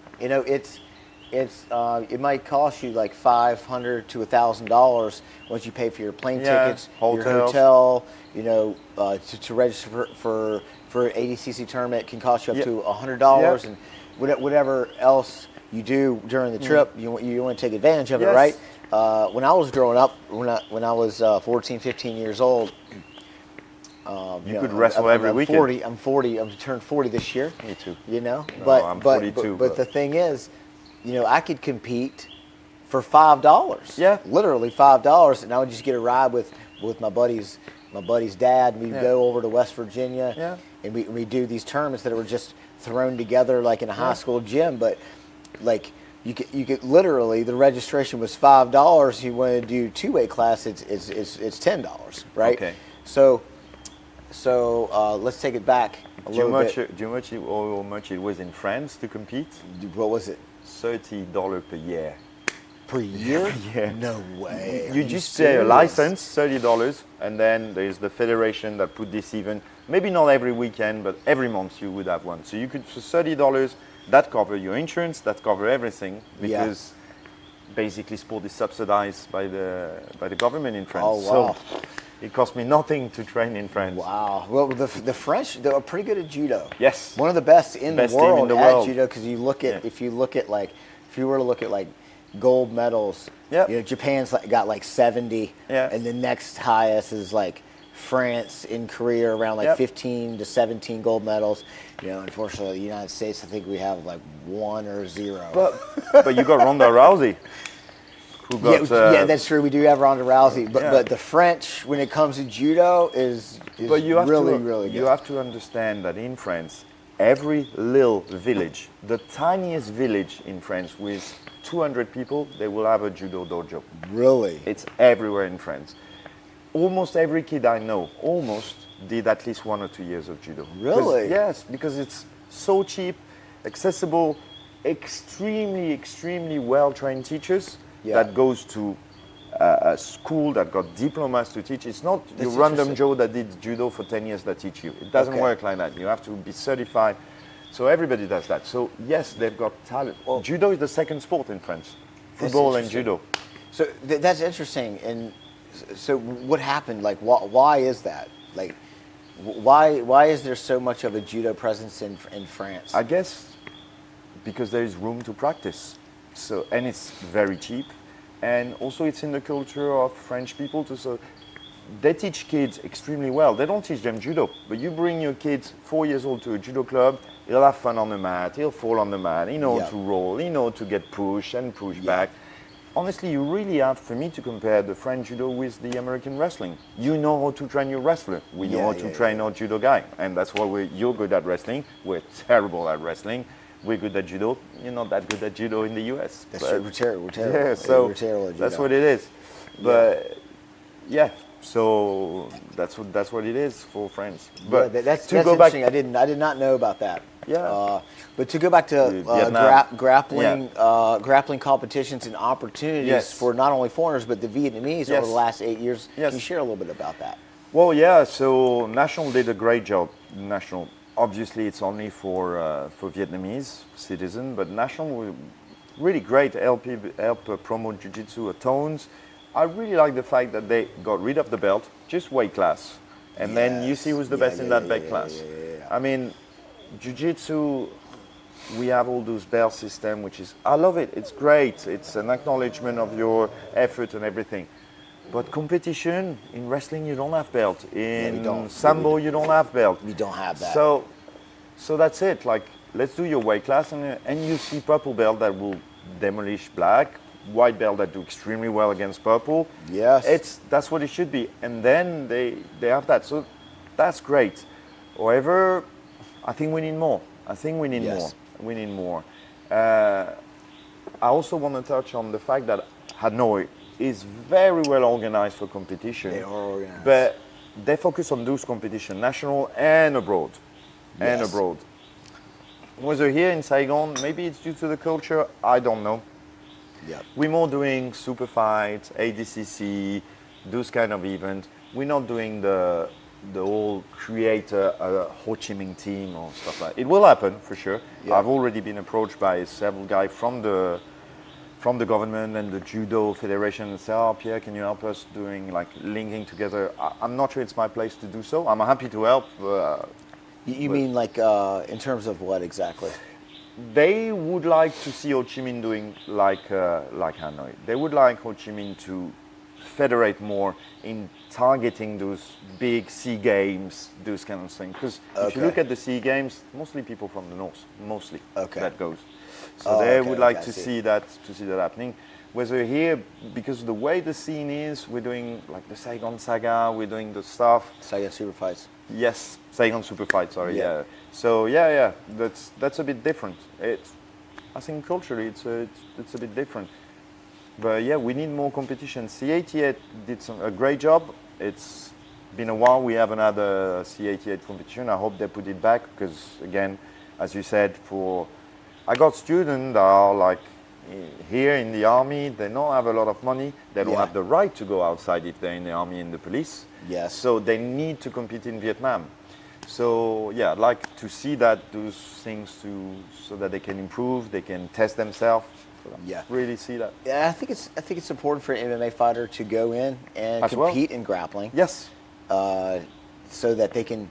It might cost you like $500 to $1,000 once you pay for your plane tickets, your hotel. To register for ADCC tournament can cost you up to $100, and whatever else you do during the trip, you want to take advantage of it, right? When I was growing up, when I was 14, 15 years old, you could wrestle every weekend. I'm 40. I'm turned 40 this year. Me too. But I'm 42. But the thing is, I could compete for $5. Literally $5, and I would just get a ride with my buddy's dad. We'd go over to West Virginia, and we do these tournaments that were just thrown together like in a high school gym. But like you could literally, the registration was $5. You want to do two-way class, it's $10, right? Okay. So let's take it back a little bit. Do you know how much it was in France to compete? What was it? $30 per year. Per year? Yeah. No way. You just pay a license, $30, and then there's the federation that put this event. Maybe not every weekend, but every month you would have one. So you could, for $30, that cover your insurance, that cover everything, because basically sport is subsidized by the government in France. Oh, wow. So it cost me nothing to train in France. Wow. Well, the French, they're pretty good at judo. Yes. One of the best in the world at judo, because you look at, if you were to look at like gold medals, Japan's got like 70, and the next highest is like France in Korea, around like 15 to 17 gold medals. Unfortunately, the United States, I think we have like 1 or 0. But you got Ronda Rousey. That's true. We do have Ronda Rousey, but the French, when it comes to judo, is really good. You have to understand that in France, every little village, the tiniest village in France with 200 people, they will have a judo dojo. Really? It's everywhere in France. Almost every kid I know did at least 1 or 2 years of judo. Really? Yes, because it's so cheap, accessible, extremely well-trained teachers that goes to a school that got diplomas to teach. It's not the random Joe that did judo for 10 years that teach you. It doesn't work like that. You have to be certified. So everybody does that. So yes, they've got talent. Judo is the second sport in France. Football and judo. So that's interesting. And so what happened? Like, why is that? Like, why is there so much of a judo presence in France? I guess because there is room to practice. So, and it's very cheap, and also it's in the culture of French people too. So they teach kids extremely well. They don't teach them judo, but you bring your kids 4 years old to a judo club, he'll have fun on the mat, he'll fall on the mat, he knows to roll, he knows to get pushed and push back. Honestly, you really have, for me, to compare the French judo with the American wrestling. You know how to train your wrestler. We know how to train our judo guy, and that's why you're good at wrestling. We're terrible at wrestling. We're good at judo. You're not that good at judo in the US. That's true. We're terrible. Yeah, so we're terrible at judo. That's what it is. But so that's what it is for France. But that's interesting. I did not know about that. Yeah. But to go back to grappling competitions and opportunities for not only foreigners but the Vietnamese over the last 8 years, can you share a little bit about that? Well, yeah. So National did a great job. National, obviously, it's only for Vietnamese citizens, but National really great. Help promote jiu-jitsu tones. I really like the fact that they got rid of the belt, just weight class, and then you see who's the best in that weight class. I mean, jiu-jitsu, we have all those belt system, which is, I love it. It's great. It's an acknowledgement of your effort and everything. But competition, in wrestling, you don't have belt. In Sambo, you don't have belt. We don't have that. So that's it. Like, let's do your weight class, and you see purple belt that will demolish black, white belt that do extremely well against purple. Yes. That's what it should be. And then they have that. So that's great. However, I think we need more. We need more. I also want to touch on the fact that Hanoi is very well organized for competition. They are organized. But they focus on those competitions, national and abroad. Whether here in Saigon, maybe it's due to the culture, I don't know. We're more doing super fights, ADCC, those kind of events. We're not doing the whole creator Ho Chi Minh team or stuff like that. It will happen for sure. I've already been approached by several guys from the government and the Judo Federation and say, oh, Pierre, can you help us doing like linking together? I'm not sure it's my place to do so. I'm happy to help. You mean like in terms of what exactly? They would like to see Ho Chi Minh doing like Hanoi. They would like Ho Chi Minh to federate more in targeting those big sea games, those kind of things. Because if you look at the sea games, mostly people from the north, that goes. So they would like to see that happening. Whether here, because the way the scene is, we're doing like the Saigon saga, we're doing the stuff. Saigon super fights. Yes, Saigon super fight. Sorry, Yeah. So that's a bit different. I think culturally it's a bit different. But yeah, we need more competition. C88 did a great job. It's been a while we haven't had a C88 competition. I hope they put it back because again, as you said, I got students that are like here in the army. They don't have a lot of money. They don't have the right to go outside if they're in the army and the police. Yes. So they need to compete in Vietnam. So yeah, I'd like to see those things so that they can improve, they can test themselves. Really see that. Yeah, I think it's important for an MMA fighter to go in and compete in grappling. Yes. So that they can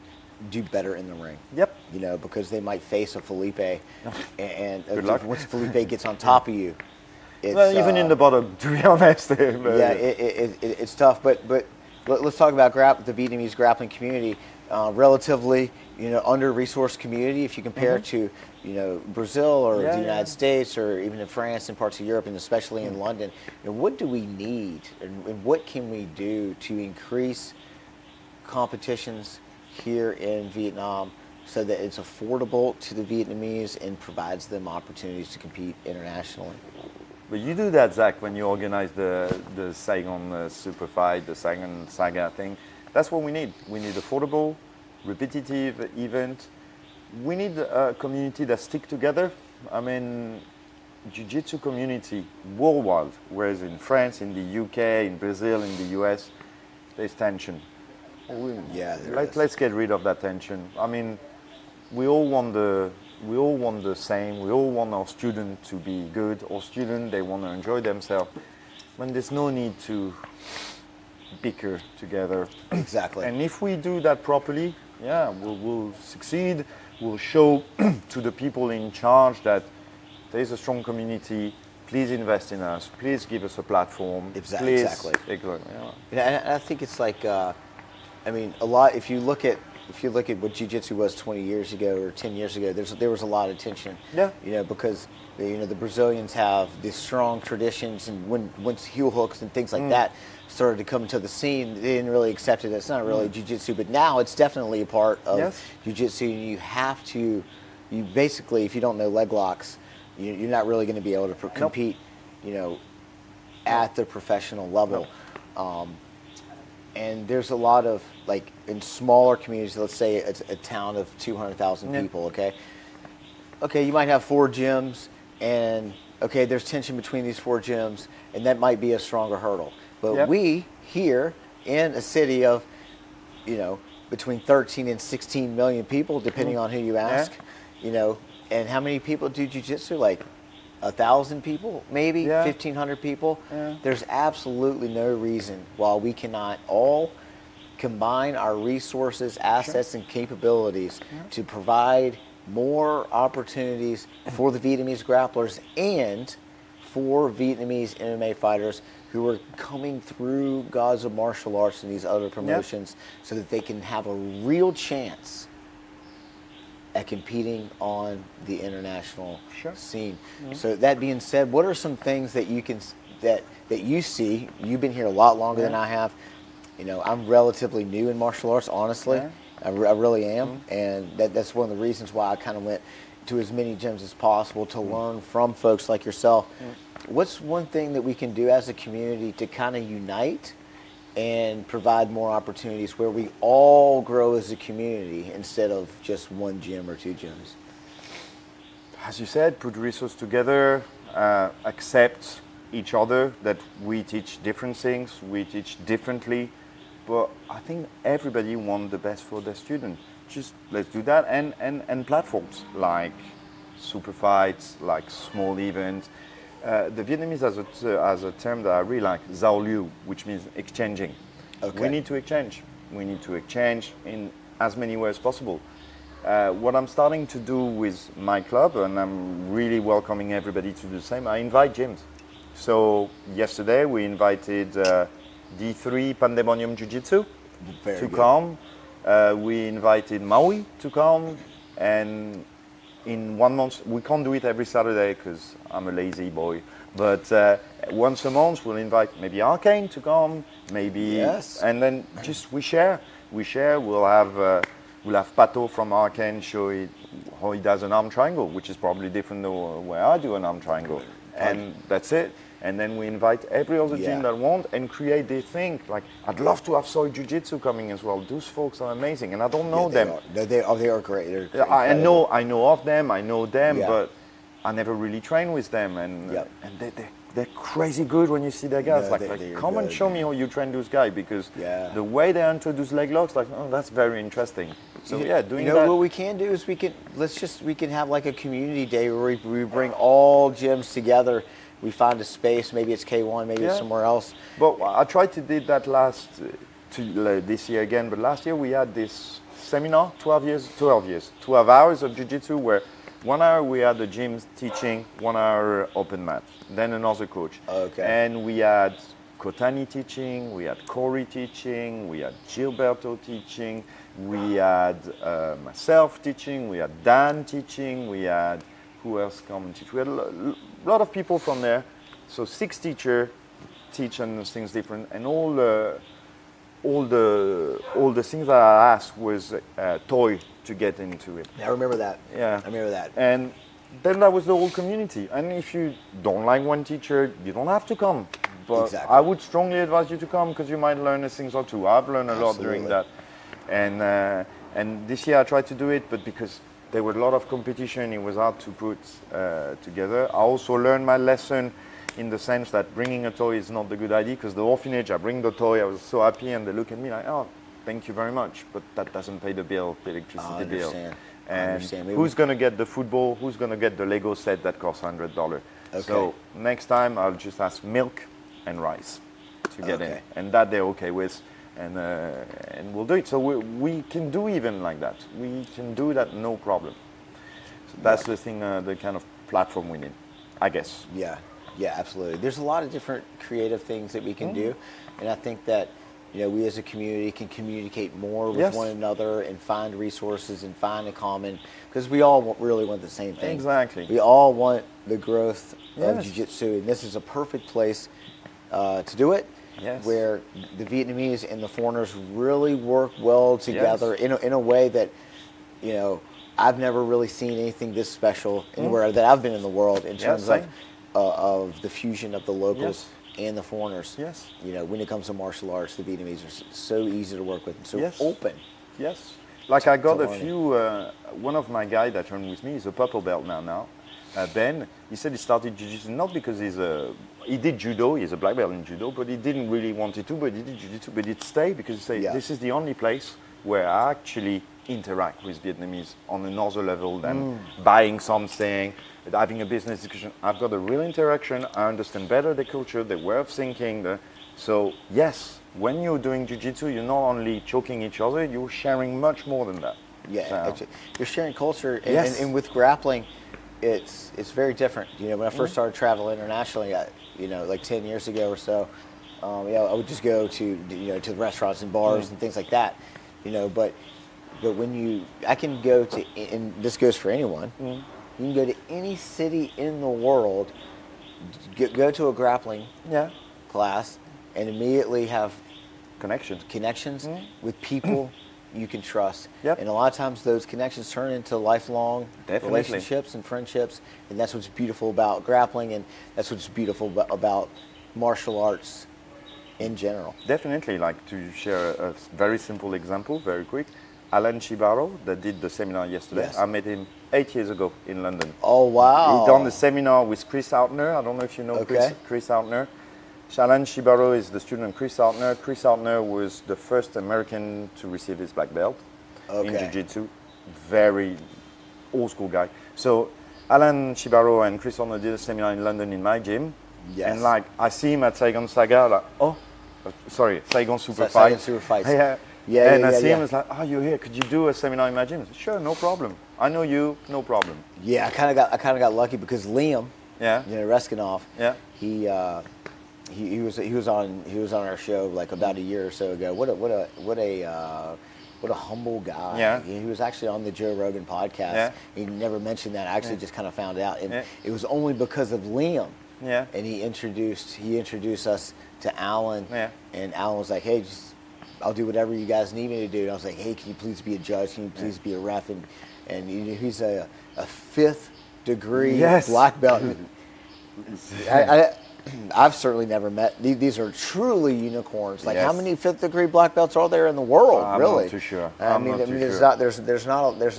do better in the ring. Yep. You know, because they might face a Felipe, and Good luck. once Felipe gets on top of you, it's, well, even in the bottom, to be honest. It's tough. But let's talk about the Vietnamese grappling community. Relatively, under-resourced community if you compare it to, Brazil or the United States or even in France and parts of Europe and especially in London. What do we need and what can we do to increase competitions here in Vietnam so that it's affordable to the Vietnamese and provides them opportunities to compete internationally? But you do that, Zac, when you organize the Saigon Super Fight, the Saigon Saga thing. That's what we need. We need affordable, repetitive event. We need a community that stick together. I mean, jiu-jitsu community worldwide, whereas in France, in the UK, in Brazil, in the US, there's tension. Let's get rid of that tension. I mean, we all want the same. We all want our students to be good. Our students, they want to enjoy themselves. When there's no need to bicker together. Exactly. And if we do that properly, we'll succeed. We'll show to the people in charge that there is a strong community. Please invest in us. Please give us a platform. Exactly. I think it's like, a lot. If you look at what jiu-jitsu was 20 years ago or 10 years ago, there was a lot of tension. Yeah. Because the Brazilians have these strong traditions, and once heel hooks and things like that started to come into the scene, they didn't really accept it. It's not really jiu-jitsu, but now it's definitely a part of jiu-jitsu. You basically, if you don't know leg locks, you're not really going to be able to compete, at the professional level. And there's a lot of, like, in smaller communities, let's say it's a town of 200,000 people, okay? okay, you might have 4 gyms, and okay, there's tension between these 4 gyms, and that might be a stronger hurdle. But we here in a city of, you know, between 13 and 16 million people, depending on who you ask, you know, and how many people do jiu-jitsu? Like 1,000 people, maybe 1,500 people. There's absolutely no reason why we cannot all combine our resources, assets, and capabilities to provide more opportunities for the Vietnamese grapplers and for Vietnamese MMA fighters who are coming through gods of martial arts and these other promotions so that they can have a real chance at competing on the international scene. So that being said, what are some things that you can that you see? You've been here a lot longer than I have. You know, I'm relatively new in martial arts, honestly. I really am, and that's one of the reasons why I kind of went to as many gyms as possible to learn from folks like yourself. What's one thing that we can do as a community to kind of unite and provide more opportunities where we all grow as a community instead of just one gym or 2 gyms? As you said, put resources together, accept each other, that we teach different things, we teach differently, but I think everybody wants the best for their student. Just let's do that, and platforms like super fights, like small events. The Vietnamese has a term that I really like, Giao lưu, which means exchanging. We need to exchange. We need to exchange in as many ways as possible. What I'm starting to do with my club, and I'm really welcoming everybody to do the same, I invite gyms. So yesterday we invited D3 Pandemonium Jiu-Jitsu to come. We invited Maui to come, and in 1 month, we can't do it every Saturday because I'm a lazy boy, but once a month we'll invite maybe Arcane to come, maybe, and then just we share, we'll have Pato from Arcane show how he does an arm triangle, which is probably different than the way I do an arm triangle, and that's it. And then we invite every other gym that want and create their thing. Like, I'd love to have Soy Jiu-Jitsu coming as well. Those folks are amazing, and I don't know them. They are great. I know of them, but I never really train with them, and they're crazy good when you see their guys. Come and show me how you train those guys, because the way they enter those leg locks, that's very interesting. So doing that. What we can do is we can have like a community day where we bring all gyms together. We find a space, maybe it's K1, maybe it's somewhere else. But I tried to do that this year again, but last year we had this seminar, 12 hours of jiu-jitsu, where 1 hour we had the gyms teaching, 1 hour open mat, then another coach. And we had Kotani teaching, we had Corey teaching, we had Gilberto teaching, we had myself teaching, we had Dan teaching, we had who else come and teach? We had a lot of people from there. So 6 teachers teach on things different, and all the things that I asked was toy to get into it. I remember that. I remember that. And then that was the whole community. And if you don't like one teacher, you don't have to come. But I would strongly advise you to come, because you might learn a thing or two. I've learned a lot during that. And this year I tried to do it, but because there was a lot of competition, it was hard to put together. I also learned my lesson in the sense that bringing a toy is not the good idea, because the orphanage, I bring the toy, I was so happy, and they look at me like, oh, thank you very much, but that doesn't pay the bill, the electricity bill. And who's going to get the football? Who's going to get the Lego set that costs $100? So next time I'll just ask milk and rice to get in, and that they're okay with. And we'll do it. So we can do even like that. We can do that, no problem. So that's the thing, the kind of platform we need, I guess. Yeah, absolutely. There's a lot of different creative things that we can do, and I think that we as a community can communicate more with one another and find resources and find a common, because we all really want the same thing. Exactly. We all want the growth of jiu-jitsu, and this is a perfect place to do it. Where the Vietnamese and the foreigners really work well together in a way that, I've never really seen anything this special anywhere that I've been in the world in terms of the fusion of the locals and the foreigners. When it comes to martial arts, the Vietnamese are so easy to work with and so open. Like I got a few, one of my guys that trained with me is a purple belt now. Ben, he said he started jiu-jitsu not because he did judo, he's a black belt in judo, but he didn't really want it to, but he did jiu-jitsu, but he'd stay because he said, this is the only place where I actually interact with Vietnamese on another level than buying something, having a business discussion. I've got a real interaction, I understand better the culture, the way of thinking. So yes, when you're doing jiu-jitsu, you're not only choking each other, you're sharing much more than that. Yeah, so, you're sharing culture, and with grappling, it's very different. You know, when I first started traveling internationally, like 10 years ago or so, I would just go to to the restaurants and bars and things like that. But when I can go to, and this goes for anyone, you can go to any city in the world, go to a grappling class, and immediately have connections with people you can trust. And a lot of times those connections turn into lifelong relationships and friendships, and that's what's beautiful about grappling, and that's what's beautiful about martial arts in general. Definitely. Like, to share a very simple example, very quick, Alan Shibaro that did the seminar yesterday. I met him 8 years ago in London. Oh, wow. He done the seminar with Chris Outner. I don't know if you know Chris Outner. Alan Shibaro is the student of Chris Outner. Chris Outner was the first American to receive his black belt in Jiu-Jitsu. Very old school guy. So Alan Shibaro and Chris Outner did a seminar in London in my gym. And like, I see him at Saigon Saga, like, Saigon Super Fight. Saigon Super Fights. And I see him, it's like, oh, you're here, could you do a seminar in my gym? I said, sure, no problem. I know you, no problem. Yeah, I kind of got lucky because Liam, Reskinov, he was on our show like about a year or so ago. What a humble guy. Yeah. He was actually on the Joe Rogan podcast. Yeah. He never mentioned that. I actually just kind of found out, and it was only because of Liam. Yeah. And he introduced us to Alan. Yeah. And Alan was like, hey, I'll do whatever you guys need me to do. And I was like, hey, can you please be a judge? Can you please be a ref? And he's a 5th degree black belt. I've certainly never met. These are truly unicorns. Like, how many 5th degree black belts are there in the world? Really? I'm not too sure. There's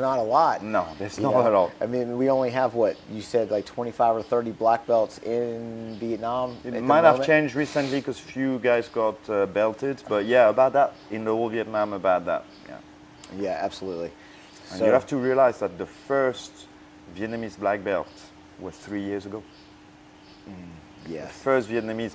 not a lot. No, there's not at all. I mean, we only have what you said, like 25 or 30 black belts in Vietnam. It might have changed recently because few guys got belted, but about that in the whole Vietnam, about that. Yeah, absolutely. And you have to realize that the first Vietnamese black belt was 3 years ago. Yeah. The first Vietnamese,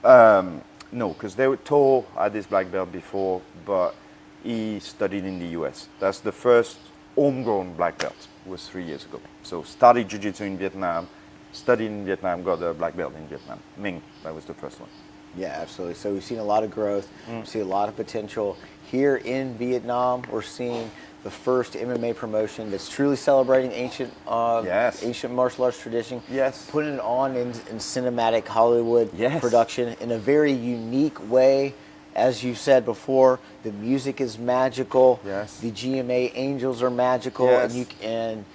no, because Thao had this black belt before, but he studied in the US. That's the first homegrown black belt, was 3 years ago. So started jiu-jitsu in Vietnam, studied in Vietnam, got a black belt in Vietnam. Ming, that was the first one. Yeah, absolutely. So we've seen a lot of growth, we see a lot of potential. Here in Vietnam, we're seeing the first MMA promotion that's truly celebrating ancient martial arts tradition. Yes. Putting it on in cinematic Hollywood production in a very unique way. As you said before, the music is magical. Yes. The GMA angels are magical. Yes. And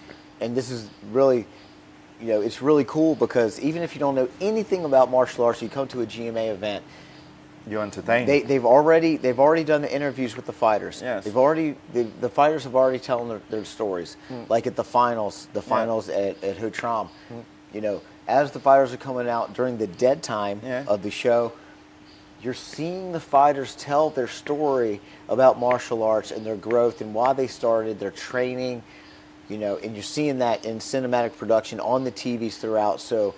this is really, it's really cool because even if you don't know anything about martial arts, you come to a GMA event, you're entertained. They've already done the interviews with the fighters. Yes. The fighters have already told their stories. Like at the finals at Ho Tram. As the fighters are coming out during the dead time of the show, you're seeing the fighters tell their story about martial arts and their growth and why they started, their training, and you're seeing that in cinematic production on the TVs throughout. So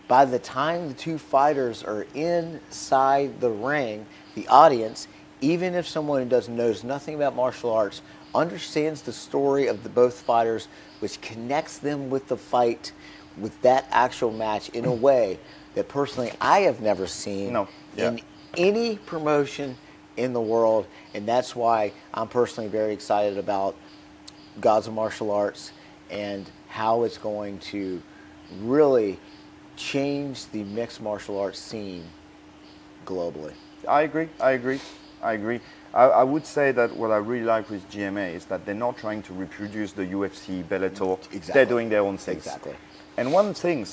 by the time the two fighters are inside the ring, the audience, even if someone who knows nothing about martial arts, understands the story of the both fighters, which connects them with the fight, with that actual match in a way that personally I have never seen in any promotion in the world. And that's why I'm personally very excited about Gods of Martial Arts and how it's going to really change the mixed martial arts scene globally. I agree. I would say that what I really like with GMA is that they're not trying to reproduce the UFC, Bellator. Exactly. They're doing their own things. Exactly. And one thing,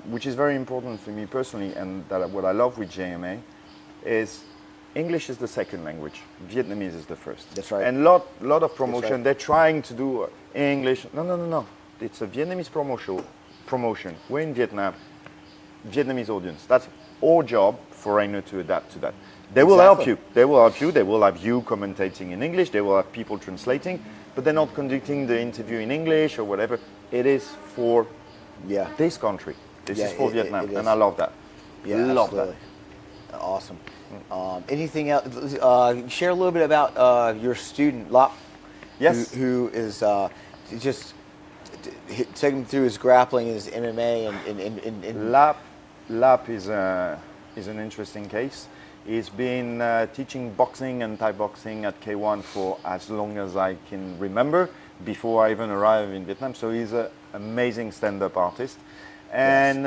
which is very important for me personally, and that what I love with GMA, is English is the second language. Vietnamese is the first. That's right. And lot of promotion. Right. They're trying to do English. No. It's a Vietnamese promotion. We're in Vietnam. Vietnamese audience. That's our job, foreigner, to adapt to that. They will help you. They will help you. They will have you commentating in English. They will have people translating. But they're not conducting the interview in English or whatever. It is for this country. This is for Vietnam, and I love that. Yeah, love absolutely. That. Awesome. Anything else? Share a little bit about your student, Lap. Yes. Who is just take him through his grappling, his MMA, and Lap is an interesting case. He's been teaching boxing and Thai boxing at K1 for as long as I can remember, before I even arrived in Vietnam. So he's an amazing stand-up artist. And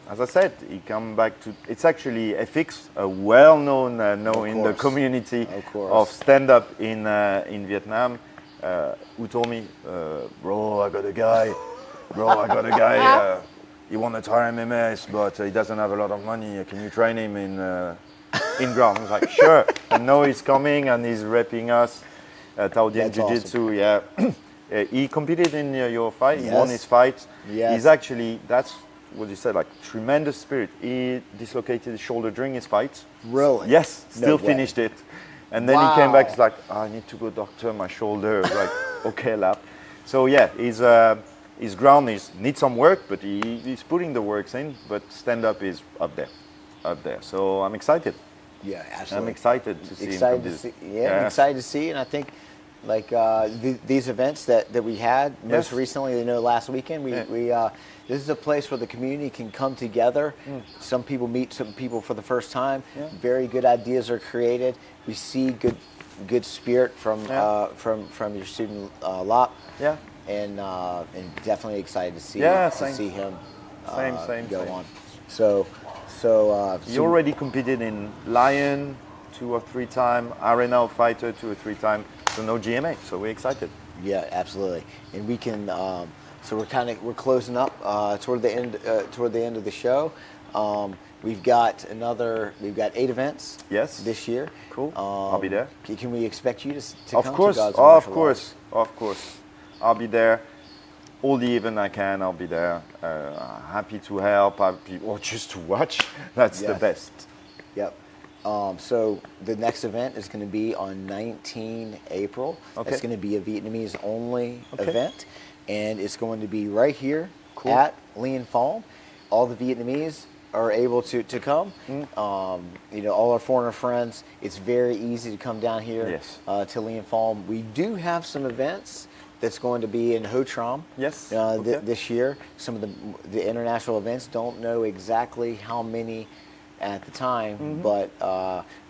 as I said, he come back to, it's actually FX, a well-known in the community of stand-up in Vietnam, who told me, bro, I got a guy, he won the Thai MMA, but he doesn't have a lot of money. Can you train him in ground? I was like, sure. And now he's coming and he's repping us, Thao Dien Jiu-Jitsu, he competed in your fight, he won his fight. He's actually, that's what you said, like tremendous spirit. He dislocated his shoulder during his fight. Really? Yes, still finished it. And then he came back, he's like, I need to go doctor my shoulder. Like, okay, Lap. So yeah, his ground needs some work, but he's putting the works in, but stand-up is up there. So I'm excited. Yeah, absolutely. I'm excited to see him. I'm excited to see, and I think like these events that we had most recently, last weekend, this is a place where the community can come together. Some people meet some people for the first time. Very good ideas are created. We see good spirit from your student Lap. And definitely excited to see him go on. So you already competed in Lion 2 or 3 times, Arena Fighter 2 or 3 times. So no GMA, so we're excited. Yeah, absolutely, and we can. So we're closing up toward the end of the show. We've got 8 events. This year. Cool. I'll be there. Can we expect you to come? Of course. I'll be there. All the event I can, I'll be there. Happy to help, or just to watch. That's the best. Yep. So the next event is going to be on 19 April. It's going to be a Vietnamese only event, and it's going to be right here at Dien Pha. All the Vietnamese are able to come. All our foreigner friends. It's very easy to come down here to Dien Pha. We do have some events that's going to be in Ho Tram this year. Some of the international events, don't know exactly how many at the time, but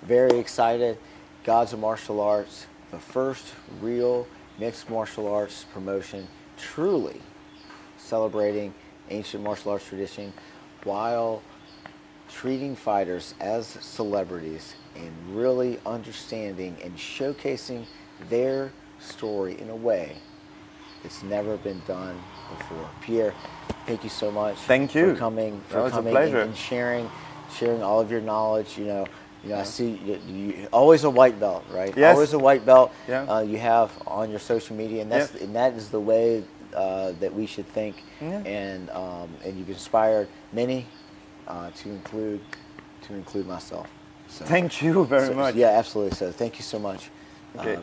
very excited. Gods of Martial Arts, the first real mixed martial arts promotion, truly celebrating ancient martial arts tradition while treating fighters as celebrities and really understanding and showcasing their story in a way it's never been done before. Pierre, thank you so much. Thank you for coming. A pleasure. And sharing all of your knowledge. I see you always a white belt, right? Yes. Always a white belt. You have on your social media, and that is the way that we should think. And you've inspired many to include myself. So, thank you very much. Yeah, absolutely. So thank you so much,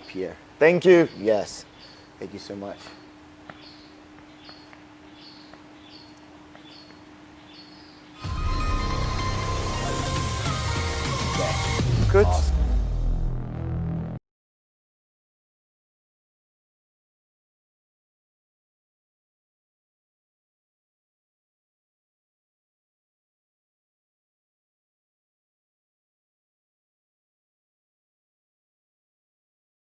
Pierre. Thank you. Yes, thank you so much. Good. Awesome.